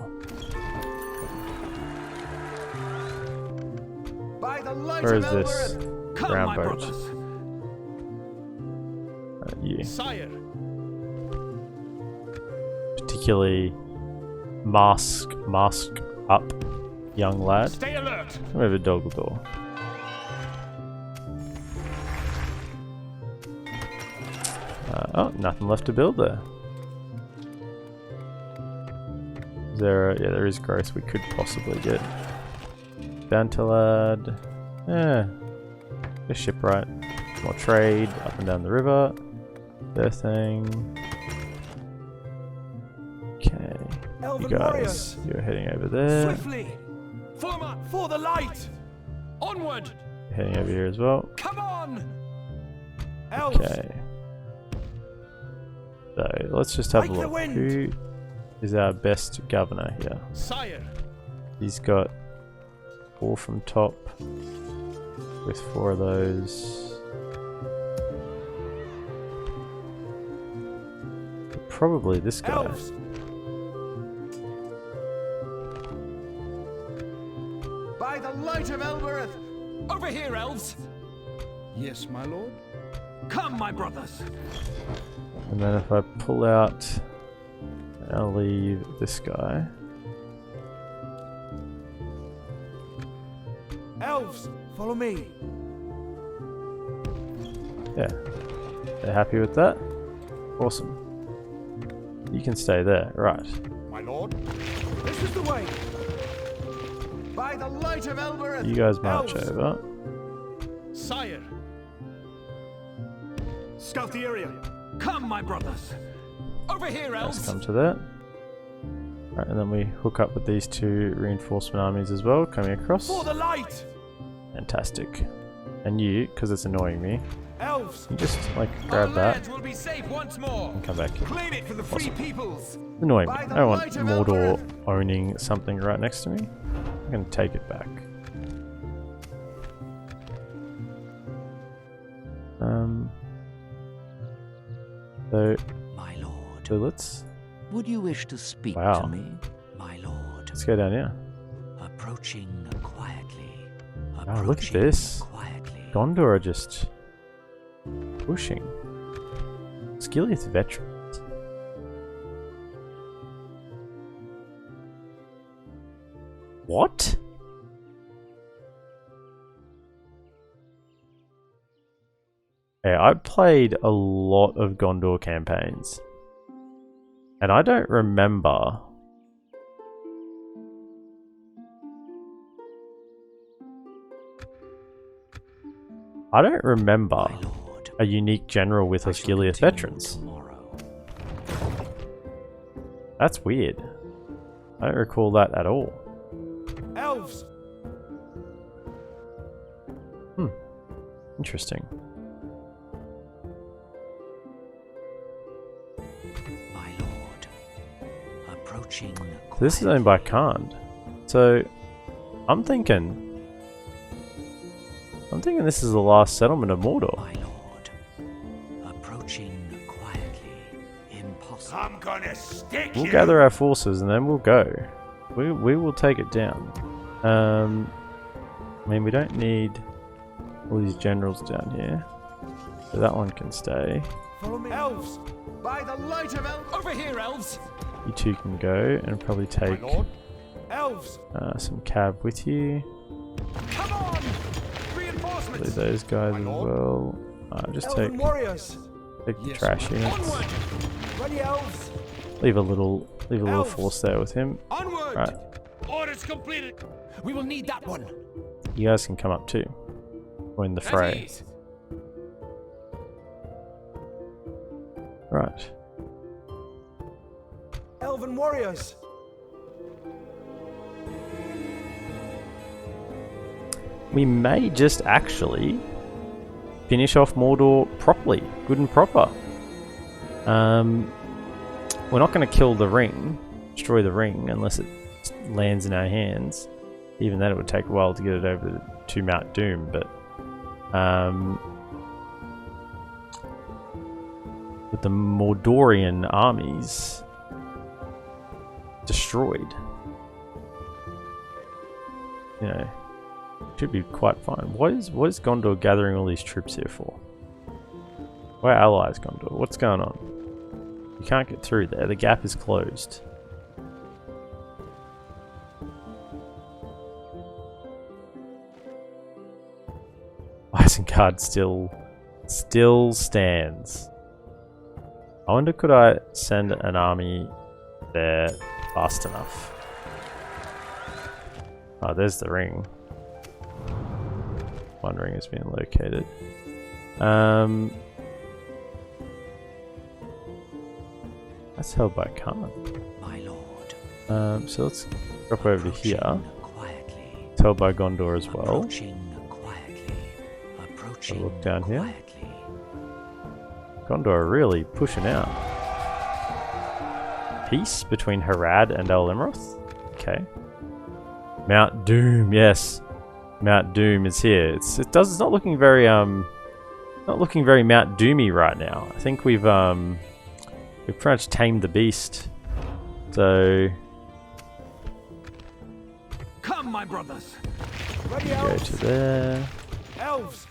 By the light Where of is this Elbereth, come, round my boat? brothers. You. Sire, Particularly masked up young lad. stay alert. Come over, Dogledore. Oh, nothing left to build there. Is there yeah, there is growth we could possibly get. Bantalad. Yeah. A shipwright. More trade up and down the river. Birthing. Okay. Elven You guys, warriors, you're heading over there. swiftly, form up for the light. Onward, You're heading over here as well. come on. Elves, Okay. So let's just have a Like the look. wind. Who is our best governor here? sire, He's got 4 from top with 4 of those. Probably this guy. elves, by the light of Elbereth. Over here, elves. Yes, my lord. Come, my brothers. And then if I pull out, I'll leave this guy. Elves, follow me. Yeah. They're happy with that? Awesome. You can stay there, right. My lord, this is the way. By the light of Elbereth. You guys march elves. over. Sire. Scout the area. Come, my brothers. Over here, Let's elves. come to that. Right, and then we hook up with these 2 reinforcement armies as well, coming across. For the light. Fantastic. And you, because it's annoying me, Elves. you just like grab that will be safe once more. and come back here. Claim it for the free Awesome. peoples. Annoying me. By the I don't want light of Mordor Elbereth. owning something right next to me. I'm gonna take it back. So My lord, let's would you wish to speak Wow. to me? My lord, let's go down here. approaching quietly. Wow, look at Approaching this. quietly. Gondor are just pushing. Skillith veterans. What? Yeah, I played a lot of Gondor campaigns. And I don't remember My lord, a unique general with I us shall Gilead continue veterans. tomorrow. That's weird. I don't recall that at all. Elves. Interesting. My lord, approaching So this is owned by Khand. So I'm thinking this is the last settlement of Mordor. My lord, approaching quietly. Impossible. I'm gonna stick We'll you. gather our forces and then we'll go. We will take it down. I mean, we don't need all these generals down here. So that one can stay. Follow me. Elves. By the light of Elbereth. Over here, elves. You 2 can go and probably take My lord. Elves. some cab with you. Come on. Leave Reinforcements. those guys as well. Just take Elven warriors. the trash units. Onward. Ready, elves. Leave a little Elves. force there with him. Onward. Right, Orders completed. We will need that one. you guys can come up too. We're in the fray. Right. Elven warriors. We may just actually finish off Mordor properly, good and proper. We're not going to kill the ring, destroy the ring, unless it lands in our hands. Even then, it would take a while to get it over to Mount Doom. But with the Mordorian armies destroyed, you know, should be quite fine. What is Gondor gathering all these troops here for? We're allies, Gondor. What's going on? You can't get through there. The gap is closed. Isengard still stands. I wonder, could I send an army there fast enough? Oh, there's the ring. One ring has been located. That's held by Khan. My lord. So let's drop over to here. Quietly. It's held by Gondor as well. Approaching quietly. Approaching look down here. quietly. Gondor are really pushing out. Peace between Harad and El Imroth. Okay. Mount Doom, yes. Mount Doom is here. It's not looking very Mount Doomy right now. I think we've pretty much tamed the beast. So Come, my brothers. go to there. Elves.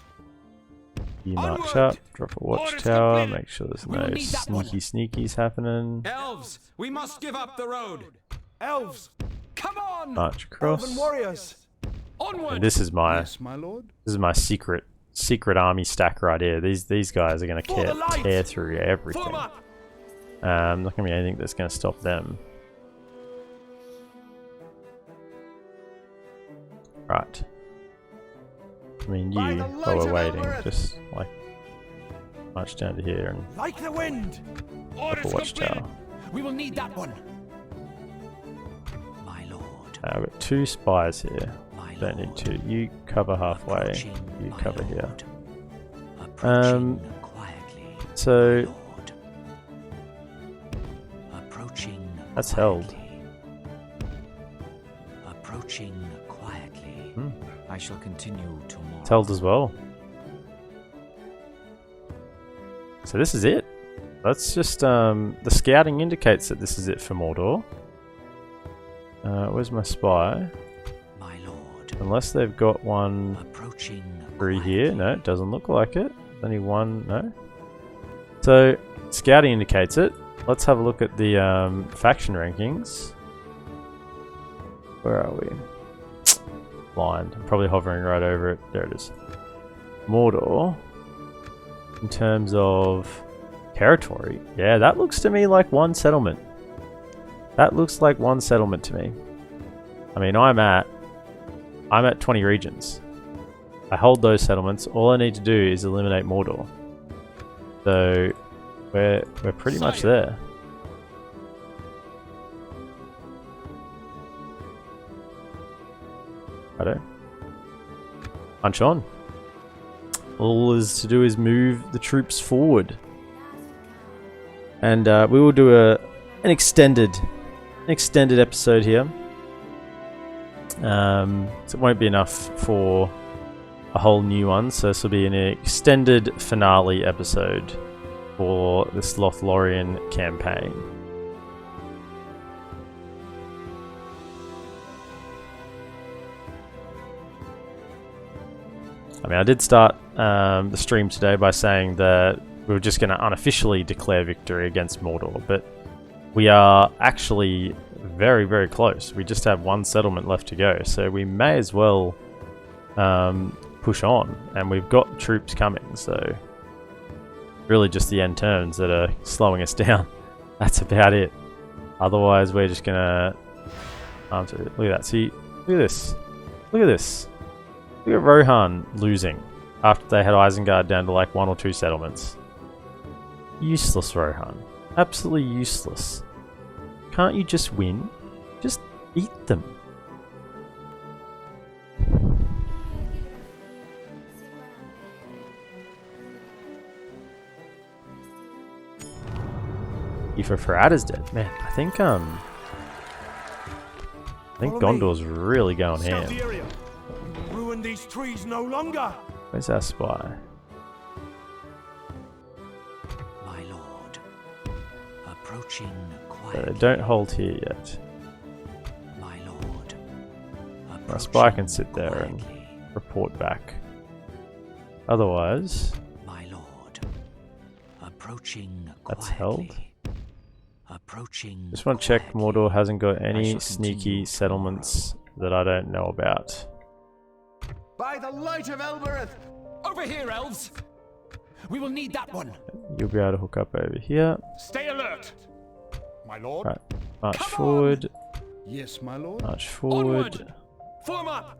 You march Onward! up, drop a Orders watchtower, completed. make sure there's We will no need that one. sneakies happening. Elves, we must give up the road. Elves, come on. March across. Elven warriors. Onward. And this is my my lord. secret army stack right here. These guys are gonna For the light! tear through everything. Form up. Not gonna be anything that's gonna stop them. Right. I mean, By you, the while light we're of waiting, Elbereth! just like march down to here and Like the wind. drop a watchtower. We will need that one. My lord. I've got 2 spies here. My Don't need lord. 2. You cover halfway. Approaching, You my cover here. lord. Approaching quietly. So my lord. Approaching That's held. quietly. Approaching quietly. Hmm. I shall continue tomorrow. it's held as well. So this is it. Let's just the scouting indicates that this is it for Mordor. Where's my spy? My lord. Unless they've got one Approaching through quietly. here. No, it doesn't look like it. Only one. No. So scouting indicates it. Let's have a look at the faction rankings. Where are we? Blind. I'm probably hovering right over it. There it is. Mordor. In terms of territory, yeah, that looks to me like one settlement. That looks like one settlement to me. I mean, I'm at 20 regions. I hold those settlements. All I need to do is eliminate Mordor. So we're pretty much there. Righto. Punch on. All is to do is move the troops forward. And we will do an extended episode here. So it won't be enough for a whole new one. So this will be an extended finale episode for this Lothlorien campaign. I mean, I did start the stream today by saying that we were just going to unofficially declare victory against Mordor, but we are actually very, very close. We just have one settlement left to go, so we may as well push on, and we've got troops coming, so really just the end turns that are slowing us down. That's about it. Otherwise, we're just going to... look at that. See, look at this. Look at this. Look at Rohan losing after they had Isengard down to like 1 or 2 settlements. Useless, Rohan. Absolutely useless. Can't you just win? Just eat them. Farad is dead. Man, I think Follow me. Gondor's really going Scout ham. the area. Ruin these trees no longer. Where's our spy? My lord. Approaching quietly. Don't hold here yet. My lord. My spy can sit there and report back. Otherwise, My lord. Approaching that's quietly. held. Approaching. Just want to check quietly. Mordor hasn't got any shall sneaky continue settlements that I don't know about. By the light of Elbereth! Over here, elves! We will need that one! You'll be able to hook up over here. Stay alert! My lord? Right, march Come forward, Yes, my lord. march forward. Onward! Form up!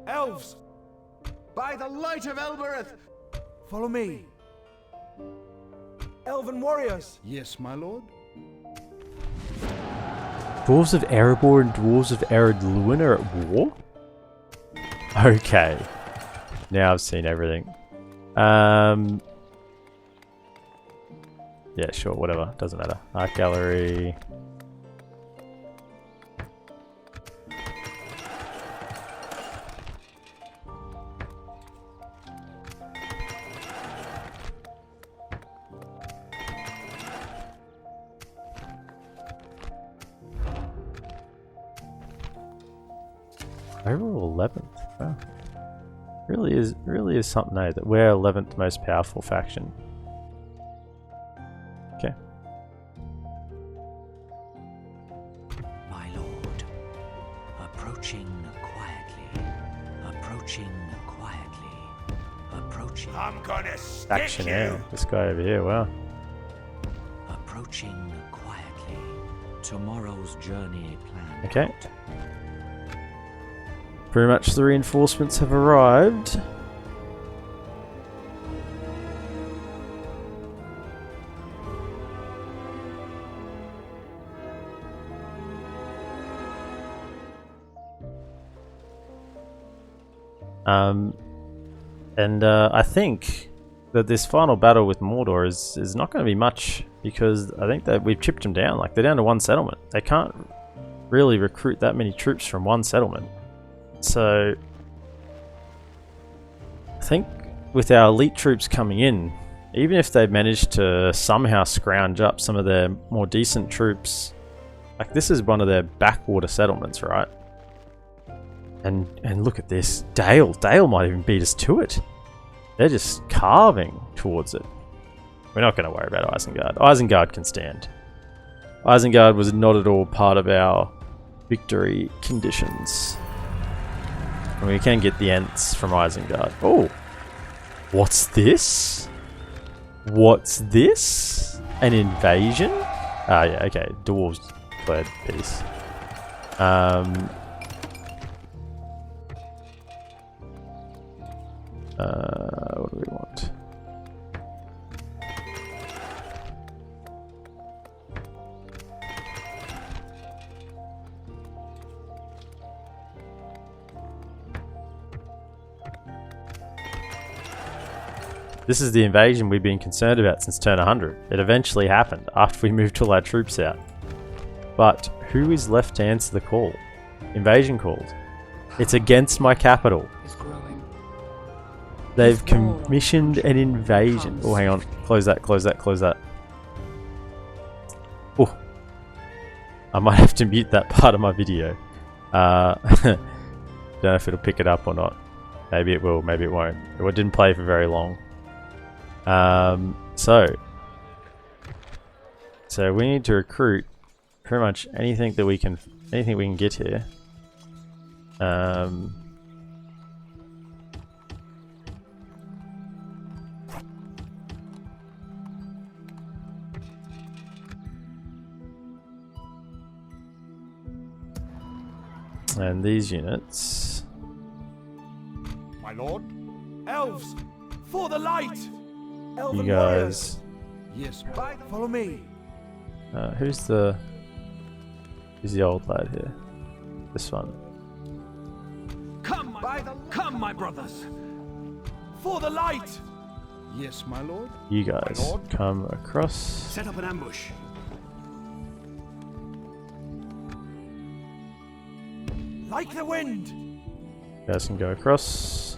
Elves, By the light of Elbereth! follow me. Elven warriors. Yes, my lord. Dwarves of Erebor and Dwarves of Eredluin are at war? Okay. Now I've seen everything. Yeah, sure, whatever. Doesn't matter. Art gallery. Overall 11th. Wow. Really is something, eh? That we're 11th most powerful faction. Okay. My lord. Approaching quietly. Approaching quietly. Approaching. I'm gonna stick Action you. air. This guy over here, wow. Approaching quietly. Tomorrow's journey planned. Okay. out. Pretty much the reinforcements have arrived. I think that this final battle with Mordor is not going to be much, because I think that we've chipped them down. Like, they're down to one settlement. They can't really recruit that many troops from one settlement. So I think with our elite troops coming in, even if they've managed to somehow scrounge up some of their more decent troops, like, this is one of their backwater settlements, right? And look at this. Dale might even beat us to it. They're just carving towards it. We're not going to worry about Isengard. Isengard can stand. Isengard was not at all part of our victory conditions. And we can get the Ents from Isengard. Oh! What's this? What's this? An invasion? Ah, yeah, okay. Dwarves declared peace. What do we want? This is the invasion we've been concerned about since turn 100. It eventually happened after we moved all our troops out. But who is left to answer the call? Invasion called. It's against my capital. They've commissioned an invasion. Oh, hang on. Close that, close that, close that. Oh. I might have to mute that part of my video. Don't know if it'll pick it up or not. Maybe it will, maybe it won't. It didn't play for very long. So we need to recruit pretty much anything we can get here. And these units. My lord? Elves, for the light. Elven You warriors. guys. Yes, Follow me. Who's the old lad here? This one. Come, my brothers! For the light. yes, my lord. You guys lord. come across. Set up an ambush. Like the wind. You guys can go across.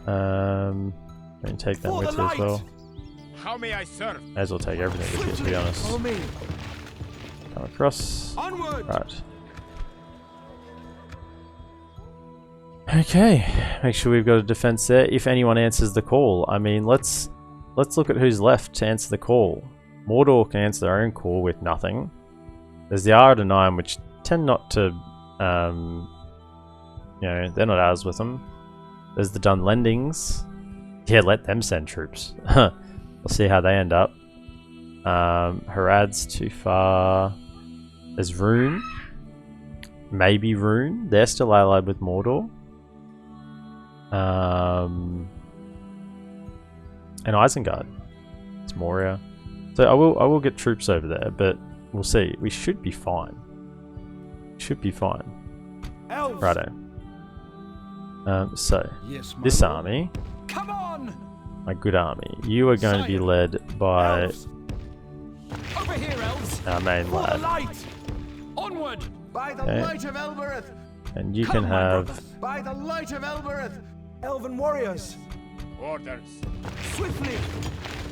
And take them with you as well. How may I serve? May as well take everything with you, to be honest. Follow me. Come across. Onward. Right. Okay. Make sure we've got a defense there. If anyone answers the call, I mean, let's look at who's left to answer the call. Mordor can answer their own call with nothing. There's the Ardenheim, which tend not to, you know, they're not ours with them. There's the Dunlendings. Yeah, let them send troops. We'll see how they end up. Harad's too far. There's Rune. Maybe Rune. They're still allied with Mordor. And Isengard. It's Moria. So I will get troops over there, but we'll see. We should be fine. Should be fine. Elves. Righto. So Yes, my this lord. army, Come on. my good army, you are going to be led by Elves. Over here, elves. our main For the lad, light. Onward. By the Okay. light of Elbereth. and you Come, can my have brothers. By the light of Elbereth. Elven warriors. Orders. Swiftly.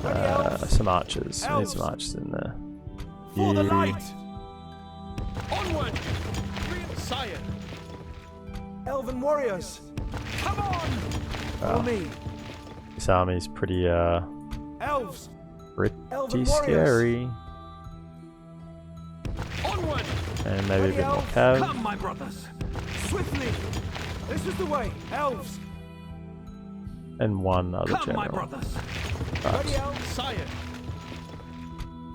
Ready, elves. some archers. We need Elves. some archers in there. For the You- light. Onward. Sire. Elven warriors. Come on. Follow me. This army's pretty Elves. pretty Elven warriors. scary, Onward. and maybe a Ready, bit more elves. cav. Come, my brothers. Swiftly. This is the way. Elves. And one other Come, my general. brothers. Right. Ready, elves. Sire.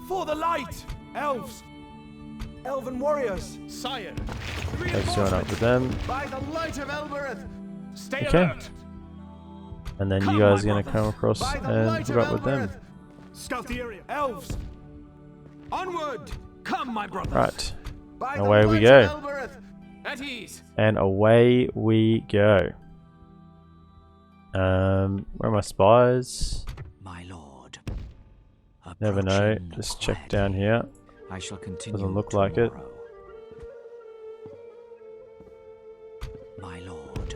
For the light. Elves. Elven warriors. Sire. Let's join up with them, By the light of Elbereth. Stay Okay. alert. and then Come, you guys my are going to come brothers. across By the and light hook of up with them. Elbereth. Scout the area. Elves. Onward. Come, my brothers. Right, By away the we light go. of Elbereth. At ease. and away we go. Where are my spies? My lord. Never know. Approaching Just check quietly. down here. I shall continue. Doesn't look like it. tomorrow. My lord.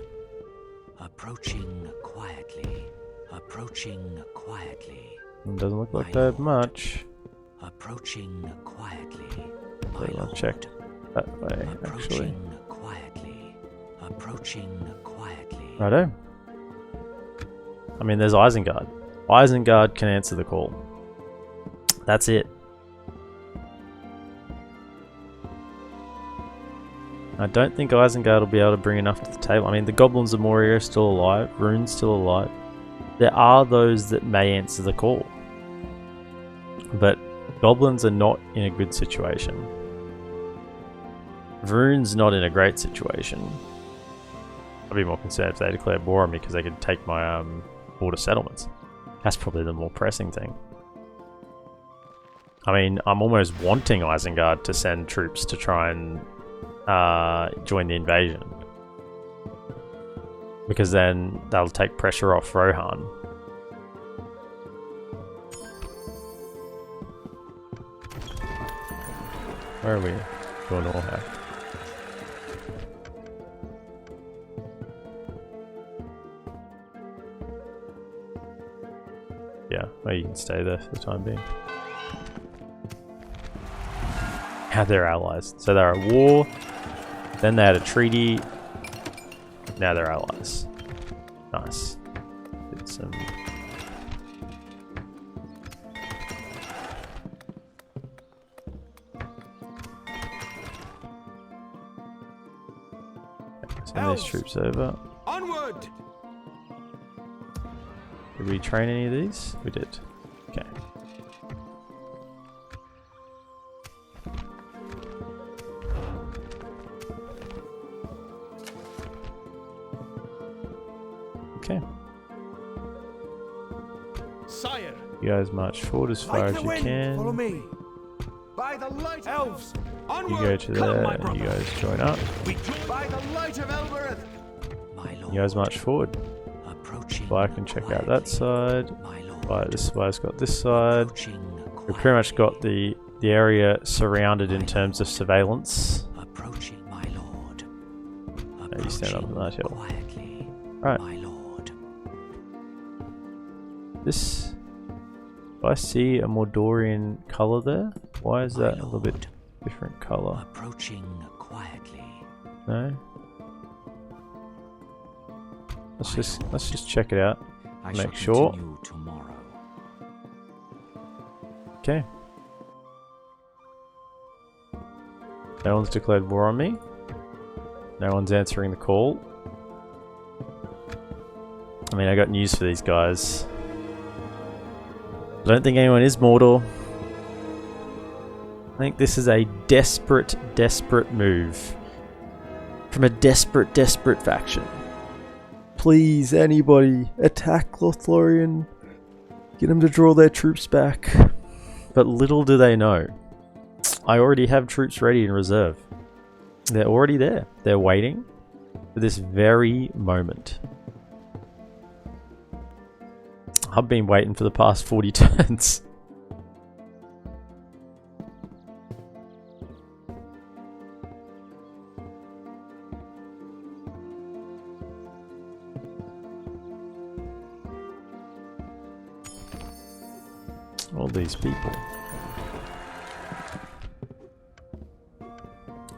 Approaching quietly. Approaching quietly. Doesn't look like My they have lord. much. Approaching quietly. My So I'll lord. check that way, actually. Approaching quietly. Approaching quietly. Righto. I mean, there's Isengard. Isengard can answer the call. That's it. I don't think Isengard will be able to bring enough to the table. I mean, the Goblins of Moria are still alive. Rune's still alive. There are those that may answer the call. But Goblins are not in a good situation. Rune's not in a great situation. I'd be more concerned if they declared war on me because they could take my border settlements. That's probably the more pressing thing. I mean, I'm almost wanting Isengard to send troops to try and join the invasion. Because then that'll take pressure off Rohan. Where are we? Going all back. Yeah, well, you can stay there for the time being. How they're allies. So they're at war, then they had a treaty, now they're allies. Nice. Did some... Send these troops over. Onward. Did we train any of these? We did. Okay. Okay. Sire. You guys march forward as far Like as the you wind. Follow can. me. By the light. Elves. You Onward. go to Come, there my and you brothers. guys join up. By the light of Elbereth. My lord. You guys march forward. Approaching So I can check out that quietly. side. My lord. Right, this guy's got this side. Approaching We've pretty much got quietly. the area surrounded in terms of surveillance. Approaching, my lord. you stand up on that hill. Quietly, Right. my lord. This... Do I see a Mordorian colour there? Why is that a little bit lord. different colour? Approaching quietly. No? Let's just check it out. I Make shall sure. continue tomorrow. Okay. No one's declared war on me. No one's answering the call. I mean, I got news for these guys. I don't think anyone is Mordor. I think this is a desperate, desperate move. From a desperate, desperate faction. Please, anybody, attack Lothlorien. Get them to draw their troops back. But little do they know, I already have troops ready in reserve. They're already there. They're waiting for this very moment. I've been waiting for the past 40 turns. All these people.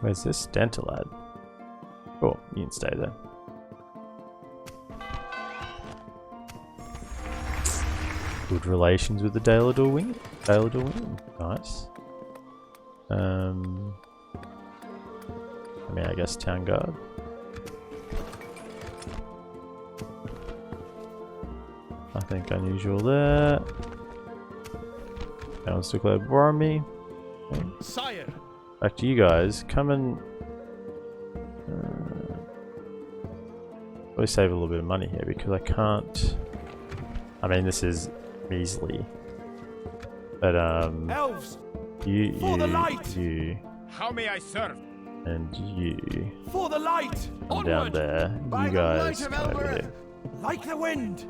Where's this dental lad? Oh, you can stay there. Good relations with the Daelador wing. Nice. I mean, I guess town guard. Nothing unusual there. No one's declared war on me. Okay. Sire, Back to you guys. Come and probably save a little bit of money here because I can't. I mean, this is measly, but elves, you, for the light! you, How may I serve? and you for the light, come down there. By You the guys light of come over Elbereth. here. like the wind.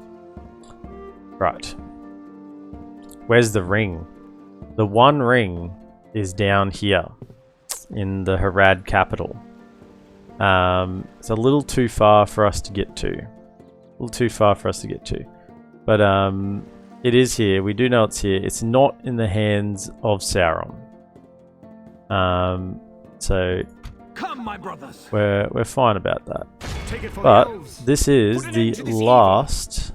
Right. Where's the ring? The one ring is down here in the Harad capital. It's a little too far for us to get to. But it is here. We do know it's here. It's not in the hands of Sauron. So Come, my brothers. we're fine about that. Take it for But the elves. this is Put an the end to this evil. last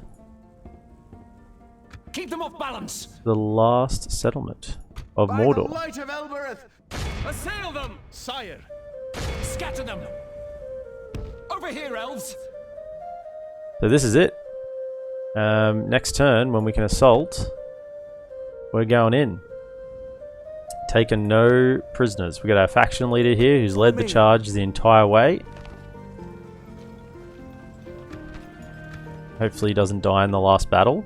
Keep them off balance. settlement of By the Mordor. light of Elbereth. Assail them, sire. Scatter them. Over here, elves. So this is it. Next turn, when we can assault, we're going in. Taking no prisoners. We got our faction leader here who's led the charge the entire way. Hopefully he doesn't die in the last battle.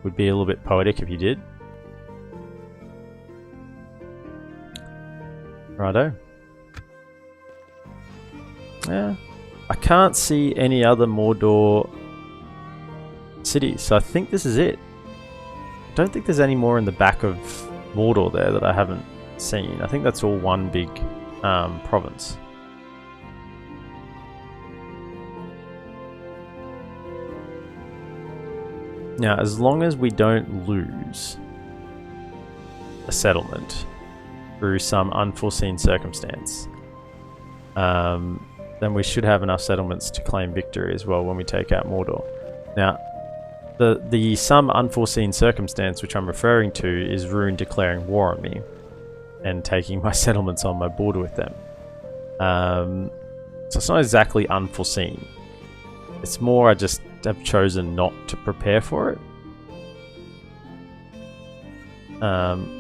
Would be a little bit poetic if he did. Righto. Yeah. I can't see any other Mordor cities, so I think this is it. I don't think there's any more in the back of Mordor there that I haven't seen. I think that's all one big province. Now, as long as we don't lose a settlement through some unforeseen circumstance, then we should have enough settlements to claim victory as well when we take out Mordor. Now, the some unforeseen circumstance which I'm referring to is Rune declaring war on me and taking my settlements on my border with them. So it's not exactly unforeseen. It's more I just have chosen not to prepare for it.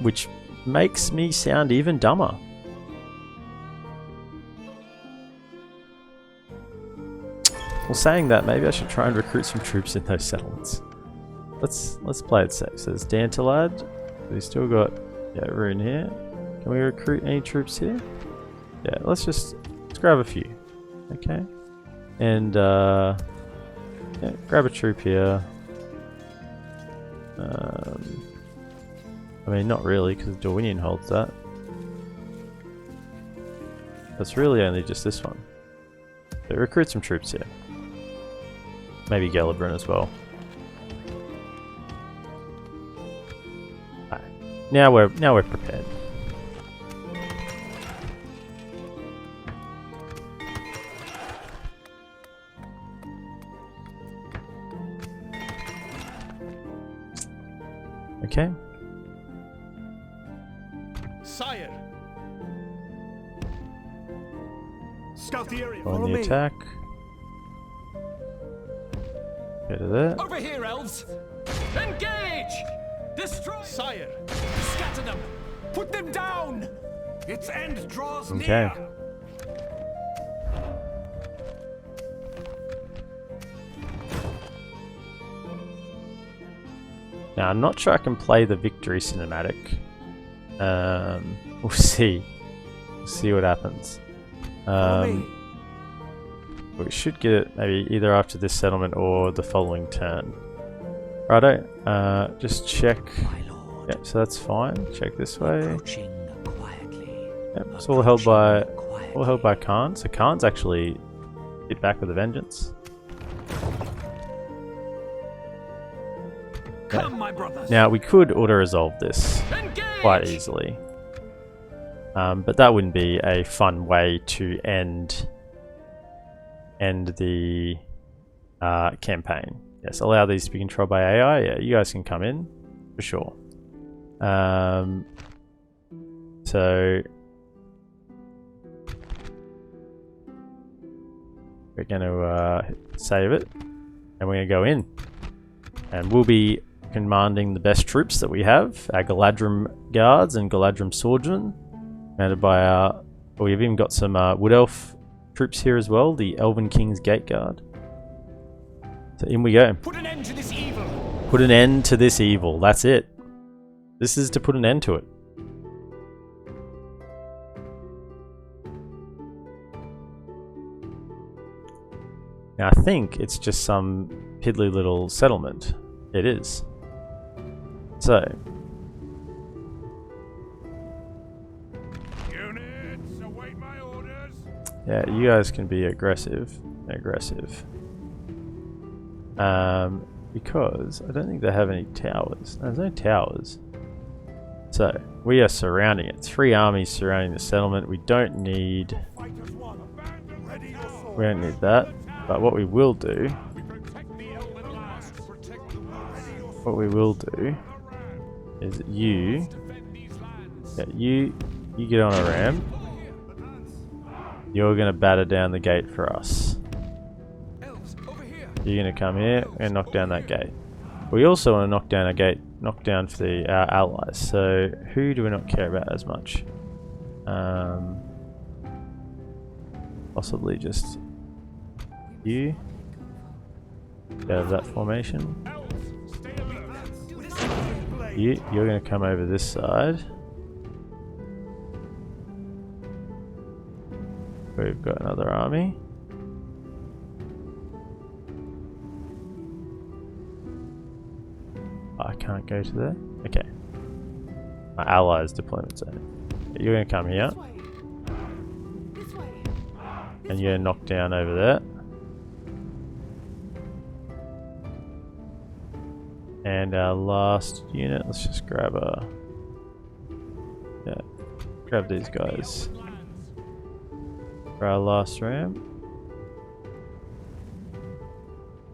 Which makes me sound even dumber. Well, saying that, maybe I should try and recruit some troops in those settlements. Let's play it safe. So there's Dantalad. We've still got Rune here. Can we recruit any troops here? Yeah, let's grab a few. Okay. And yeah, grab a troop here. I mean, not really, because Dorwinian holds that. That's really only just this one. So recruit some troops here. Maybe Gelibrin as well. Alright. Now we're prepared. Okay. Sire. Scout the area. On Follow the me. attack. Go to there. Over here, elves! Engage! Destroy! Sire. Scatter them! Put them down! Its end draws Okay. near. Now I'm not sure I can play the victory cinematic. We'll see. We'll see what happens. We should get it maybe either after this settlement or the following turn. Righto. Just check. My lord. Yep, so that's fine. Check this way. Approaching quietly. Yep, it's all held by Quietly. Khan. So Khan's actually hit back with a vengeance. Come, my brothers. Now we could auto-resolve this Engage! quite easily. But that wouldn't be a fun way to end the campaign. Yes, allow these to be controlled by AI. Yeah, you guys can come in for sure. So we're going to save it, and we're going to go in, and we'll be commanding the best troops that we have, our Galadrim guards and Galadrim swordsmen, commanded by our. Well, we've even got some Wood Elf troops here as well, the Elven King's Gate Guard. So in we go. Put an end to this evil! Put an end to this evil. That's it. This is to put an end to it. Now I think it's just some piddly little settlement. It is. So, Units, await my orders. yeah, you guys can be aggressive. Because I don't think they have any towers. There's no towers. So, we are surrounding it. 3 armies surrounding the settlement. We don't need that. But what we will do, is you get on a ram. You're gonna batter down the gate for us. You're gonna come here and knock down that gate. We also want to knock down a gate, knock down for our allies. So who do we not care about as much? Possibly just you. Get out of that formation. You're going to come over this side. We've got another army. I can't go to there. Okay. My allies deployment zone. You're going to come here. And you're going to knock down over there. And our last unit, let's just grab grab these guys for our last ram.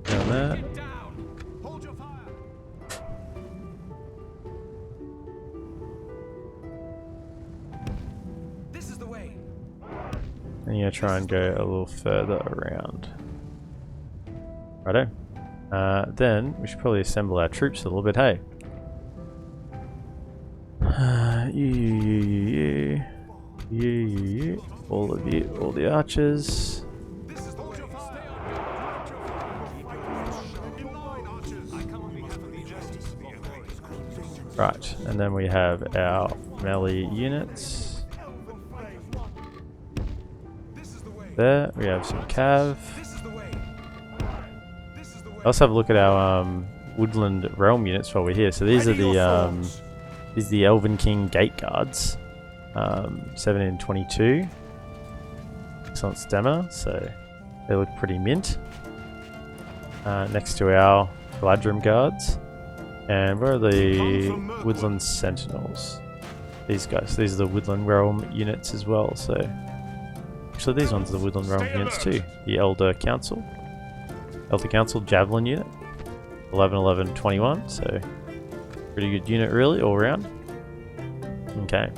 Down there. Hold your fire. This is the way! And you're try and go a little further around. Righto. Then we should probably assemble our troops a little bit, hey? You. All of you, all the archers. Right, and then we have our melee units. There, we have some cav. Let's have a look at our Woodland realm units while we're here. So these are the Elven King Gate Guards, 1722. Excellent stamina. So They look pretty mint. Next to our Gladrim guards. And where are the Woodland Sentinels? These guys. These are the Woodland Realm units as well, so... Actually, these ones are the Woodland Realm units too. The Elder Council Javelin unit. 11, 11, 21, so... Pretty good unit really, all around. Okay.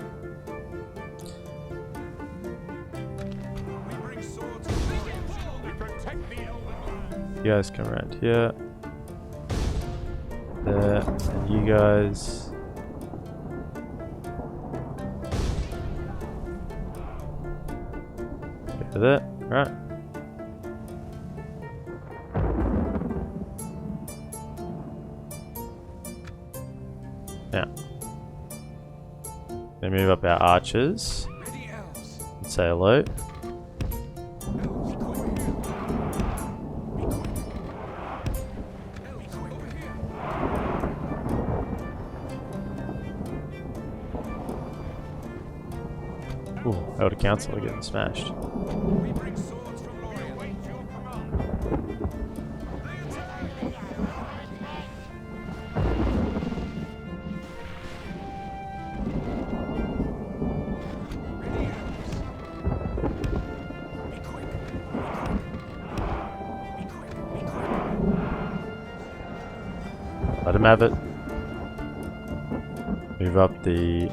You guys come around here. There. And you guys. Go to there. Right. Now. Then move up our archers. And say hello. Ooh, Elder Council are getting smashed. We bring swords from Lothlorien. Await your command. Ready, elves. Be quick. Be quick. Be quick. Let him have it. Move up the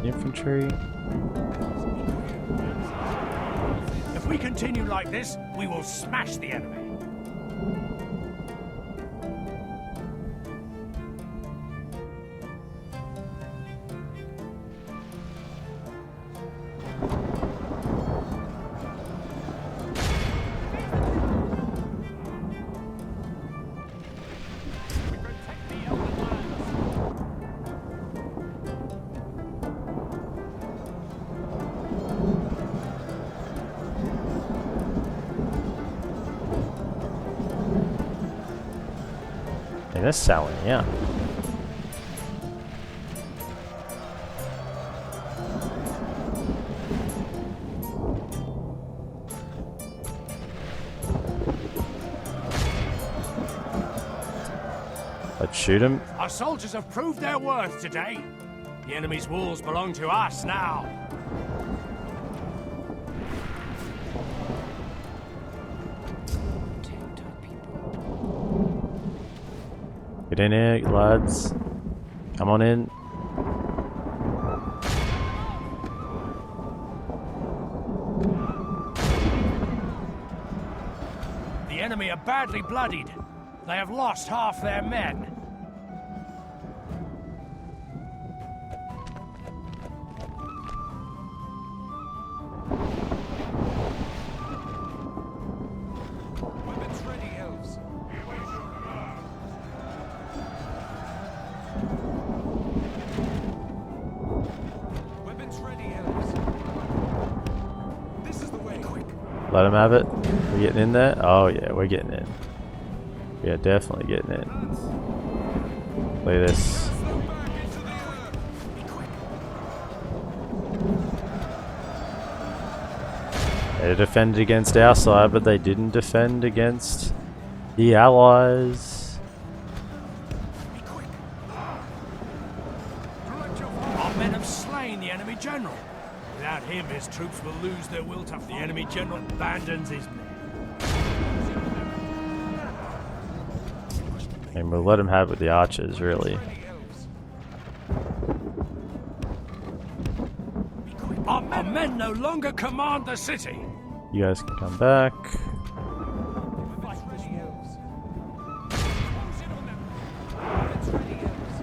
infantry. If we continue like this, we will smash the enemy. They're selling, yeah. Let's shoot him. Our soldiers have proved their worth today. The enemy's walls belong to us now. Get in here, lads. Come on in. The enemy are badly bloodied. They have lost half their men. Weapons ready, elves. Weapons ready, elves. This is the way. Quick. Let him have it. We're getting in there? Oh yeah, we're getting in. We are definitely getting in. Look at this. They defended against our side, but they didn't defend against the allies. Our men have slain the enemy general. Without him, his troops will lose their will to fight. The enemy general abandons his men. And we'll let him have it with the archers, really. Our men no longer command the city. You guys can come back. Weapons ready, elves. Close in on them. Weapons ready, elves.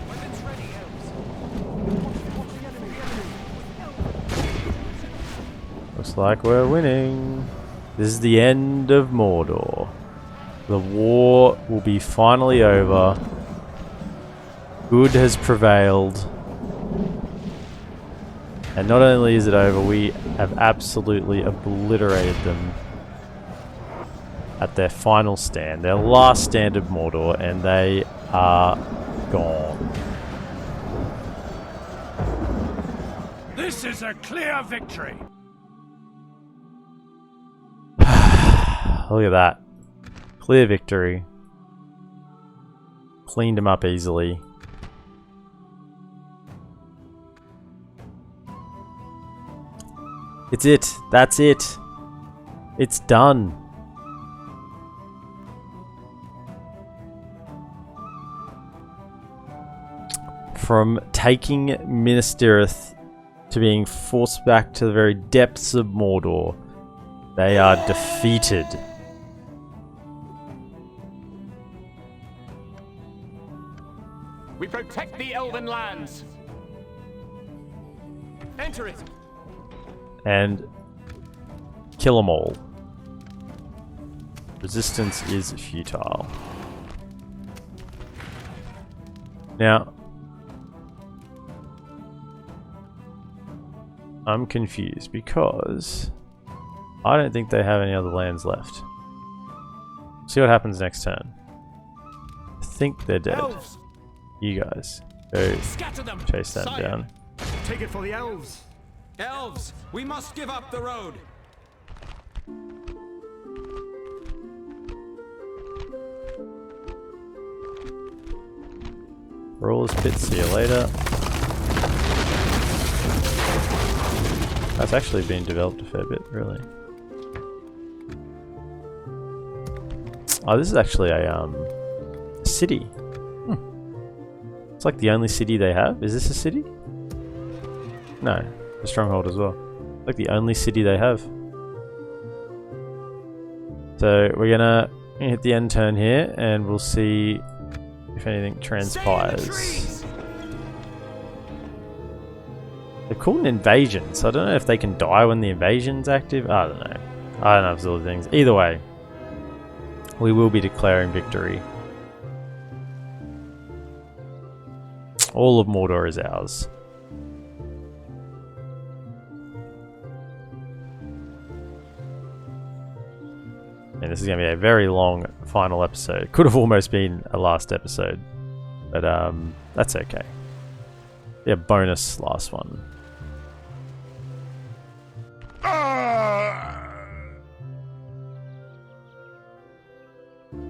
Weapons ready, elves. Watch the enemy. Looks like we're winning. This is the end of Mordor. The war will be finally over. Good has prevailed. And not only is it over, we have absolutely obliterated them at their final stand, their last stand of Mordor, and they are gone. This is a clear victory. Look at that. Clear victory. Cleaned him up easily. It's it. That's it. It's done. From taking Minas Tirith to being forced back to the very depths of Mordor, they are defeated. We protect the Elven lands. Enter it. And kill them all. Resistance is futile. Now, I'm confused because I don't think they have any other lands left. See what happens next turn. I think they're dead. Elves, You guys go scatter them. chase them Sire. down. Take it for the elves. Elves, we must give up the road. Brawler's Pit, see you later. That's actually been developed a fair bit, really. Oh, this is actually a city. It's like the only city they have. Is this a city? No, a stronghold as well. Like the only city they have. So we're gonna hit the end turn here, and we'll see if anything transpires. They're called an invasion, so I don't know if they can die when the invasion's active. I don't know. I don't know if those things. Either way, we will be declaring victory. All of Mordor is ours. And this is going to be a very long final episode. Could have almost been a last episode. But that's okay. Yeah, bonus last one.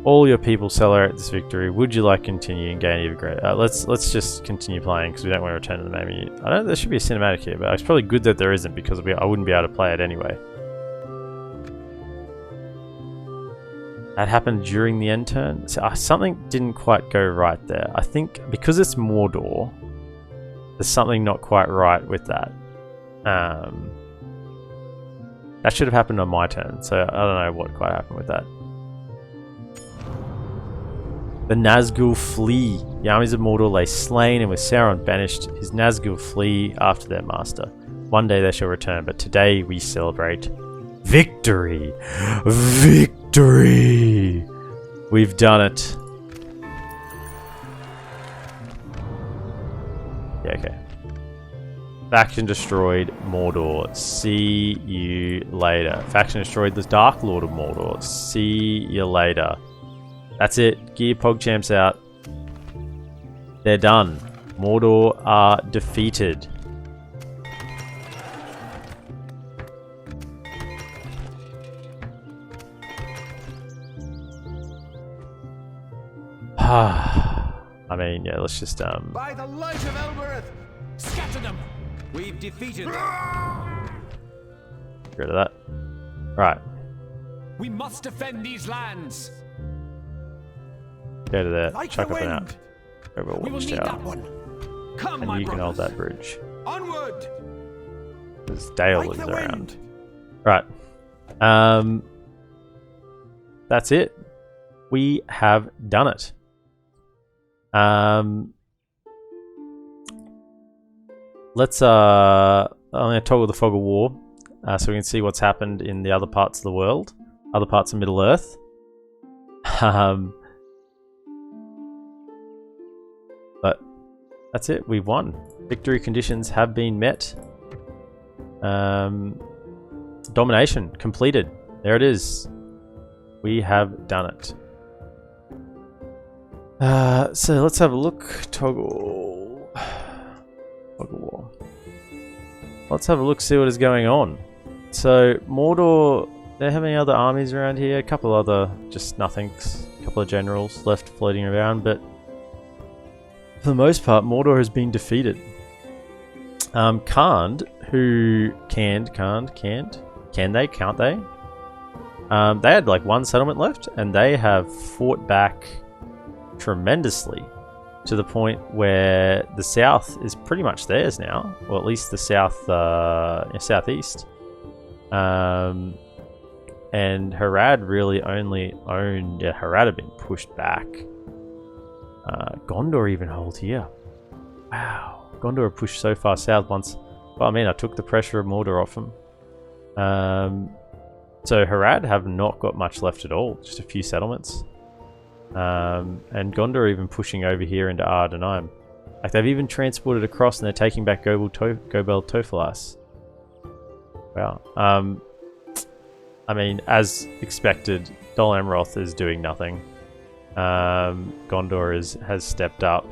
All your people celebrate this victory. Would you like to continue and gain even greater? Let's just continue playing because we don't want to return to the main menu. I know there should be a cinematic here, but it's probably good that there isn't because I wouldn't be able to play it anyway. That happened during the end turn. So, something didn't quite go right there. I think because it's Mordor, there's something not quite right with that. That should have happened on my turn, so I don't know what quite happened with that. The Nazgul flee. The armies of Mordor lay slain, and with Sauron banished, his Nazgul flee after their master. One day they shall return, but today we celebrate victory! Victory! We've done it. Yeah, okay. Faction destroyed Mordor. See you later. Faction destroyed the Dark Lord of Mordor. See you later. That's it. Gear PogChamps out. They're done. Mordor are defeated. I mean, yeah, let's just By the light of Elbereth, scatter them. We've defeated. get rid of that. Right. We must defend these lands. Go to there. Like Chuck the up and wind. out. Over We will need Watchtower. that one. Come, And my you can hold brothers. that bridge. Onward. Because Dale Like is the around. wind. Right. That's it. We have done it. Let's I'm gonna toggle the Fog of War so we can see what's happened in the other parts of the world, other parts of Middle Earth. But that's it. We've won. Victory conditions have been met. Domination completed. There it is. We have done it. So let's have a look. Toggle war. let's have a look, see what is going on. So, Mordor, they have any other armies around here? A couple other, just nothings. A couple of generals left floating around, but for the most part, Mordor has been defeated. Can't they? They had like one settlement left, and they have fought back tremendously to the point where the south is pretty much theirs now, or at least the southeast. And Harad really only owned. Yeah, Harad had been pushed back. Gondor even hold here. Wow, Gondor pushed so far south once. Well, I mean, I took the pressure of Mordor off them. So Harad have not got much left at all, just a few settlements. And Gondor even pushing over here into Ardenheim. Like, they've even transported across and they're taking back Gobel Tofalas. Wow. I mean, as expected, Dol Amroth is doing nothing. Gondor has stepped up.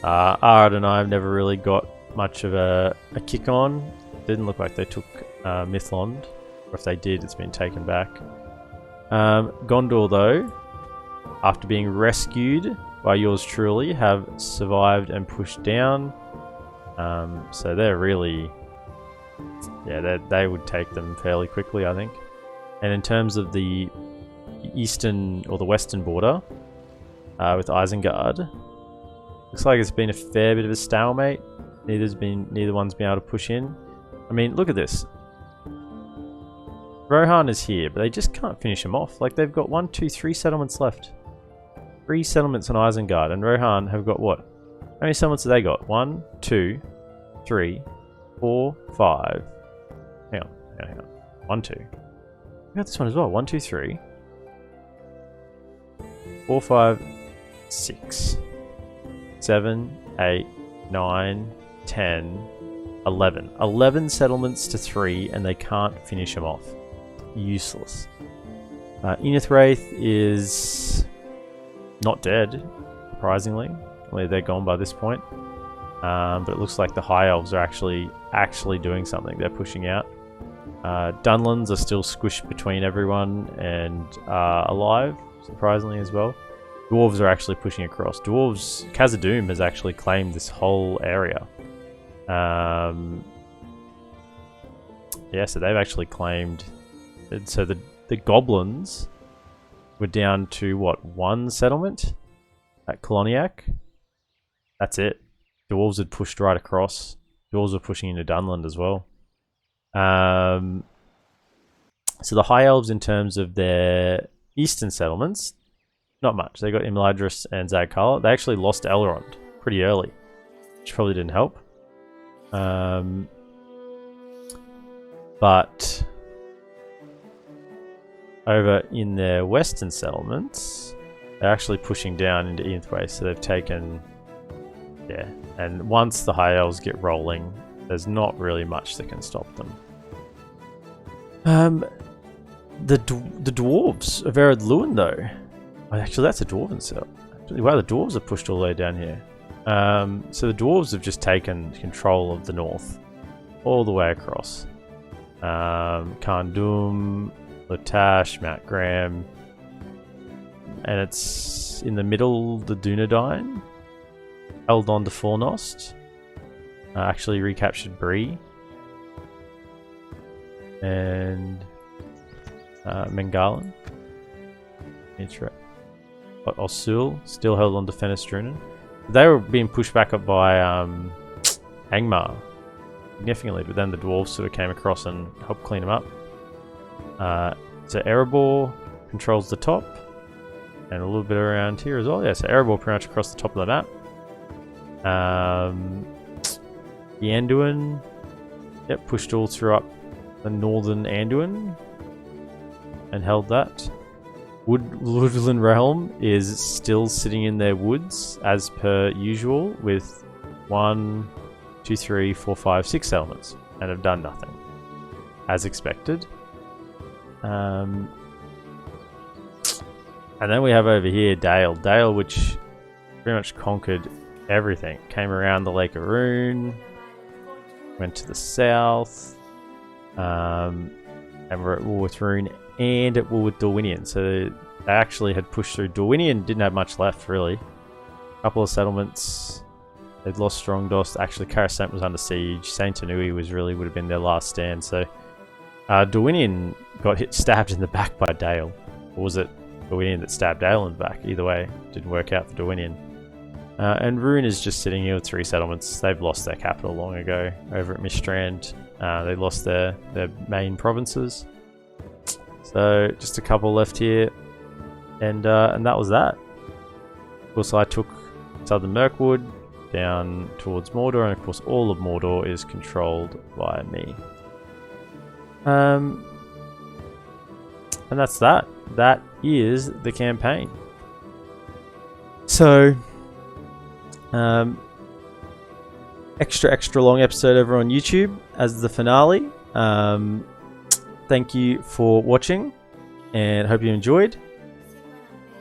Ardenheim never really got much of a kick on. Didn't look like they took Mithlond, or if they did, it's been taken back. Gondor, though, after being rescued by yours truly, have survived and pushed down. So they're really, yeah, they would take them fairly quickly, I think. And in terms of the eastern or the western border, with Isengard, looks like it's been a fair bit of a stalemate. Neither one's been able to push in. I mean, look at this. Rohan is here, but they just can't finish him off. Like, they've got 1, 2, 3 settlements left. 3 settlements on Isengard, and Rohan have got what? How many settlements have they got? 1, 2, 3, 4, 5. Hang on. 1, 2. We got this one as well. 1, 2, 3, 4, 5, 6, 7, 8, 9, 10, 11. 11 settlements to 3, and they can't finish them off. Useless. Enithwraith is not dead, surprisingly. Well, they're gone by this point. But it looks like the High Elves are actually doing something. They're pushing out. Dunlands are still squished between everyone and alive, surprisingly as well. Dwarves are actually pushing across. Khazad-dûm has actually claimed this whole area. Yeah, so they've actually claimed. So the goblins were down to what, 1 settlement at Koloniak. That's it. Dwarves had pushed right across. Dwarves were pushing into Dunland as well. So the High Elves, in terms of their eastern settlements, not much. They got Imladris and Zagkala. They actually lost Elrond pretty early, which probably didn't help. But over in their western settlements, they're actually pushing down into Enithwraith, so they've taken, yeah. And once the High Elves get rolling, there's not really much that can stop them. The dwarves of Ered Luin, though. Actually, that's a dwarven cell. Actually, wow, the dwarves are pushed all the way down here. So the dwarves have just taken control of the north, all the way across. Khandum, Latash, Mount Graham, and it's in the middle, the Dunedain, Eldon de Fornost, actually recaptured Bree, and Mengalan. Interesting. But Osul still held on to Fenestrunen. They were being pushed back up by Angmar significantly, but then the dwarves sort of came across and helped clean them up. So Erebor controls the top, and a little bit around here as well. Yeah, so Erebor pretty much across the top of the map. The Anduin, yep, pushed all through up the northern Anduin and held that. Woodland Realm is still sitting in their woods as per usual with 1, 2, 3, 4, 5, 6 settlements and have done nothing as expected. And then we have over here Dale, which pretty much conquered everything. Came around the Lake of Rune, Went to the south. And we're at war with Rune and at war with Dorwinion. So they actually had pushed through. Dorwinion didn't have much left, really. A couple of settlements. They'd lost Strongdost. Actually, Karasent was under siege. Saint Anui would have been their last stand. So Dorwinion got stabbed in the back by Dale. Or was it Dorwinion that stabbed Dale in the back? Either way, didn't work out for Dorwinion. And Rune is just sitting here with 3 settlements. They've lost their capital long ago over at Mistrand. They lost their main provinces. So just a couple left here. And that was that. Of course, I took southern Mirkwood down towards Mordor, and of course all of Mordor is controlled by me. And that's that. That is the campaign. So, extra long episode over on YouTube as the finale. Thank you for watching, and hope you enjoyed.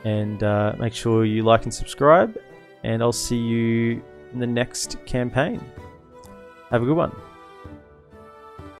And make sure you like and subscribe, and I'll see you in the next campaign. Have a good one.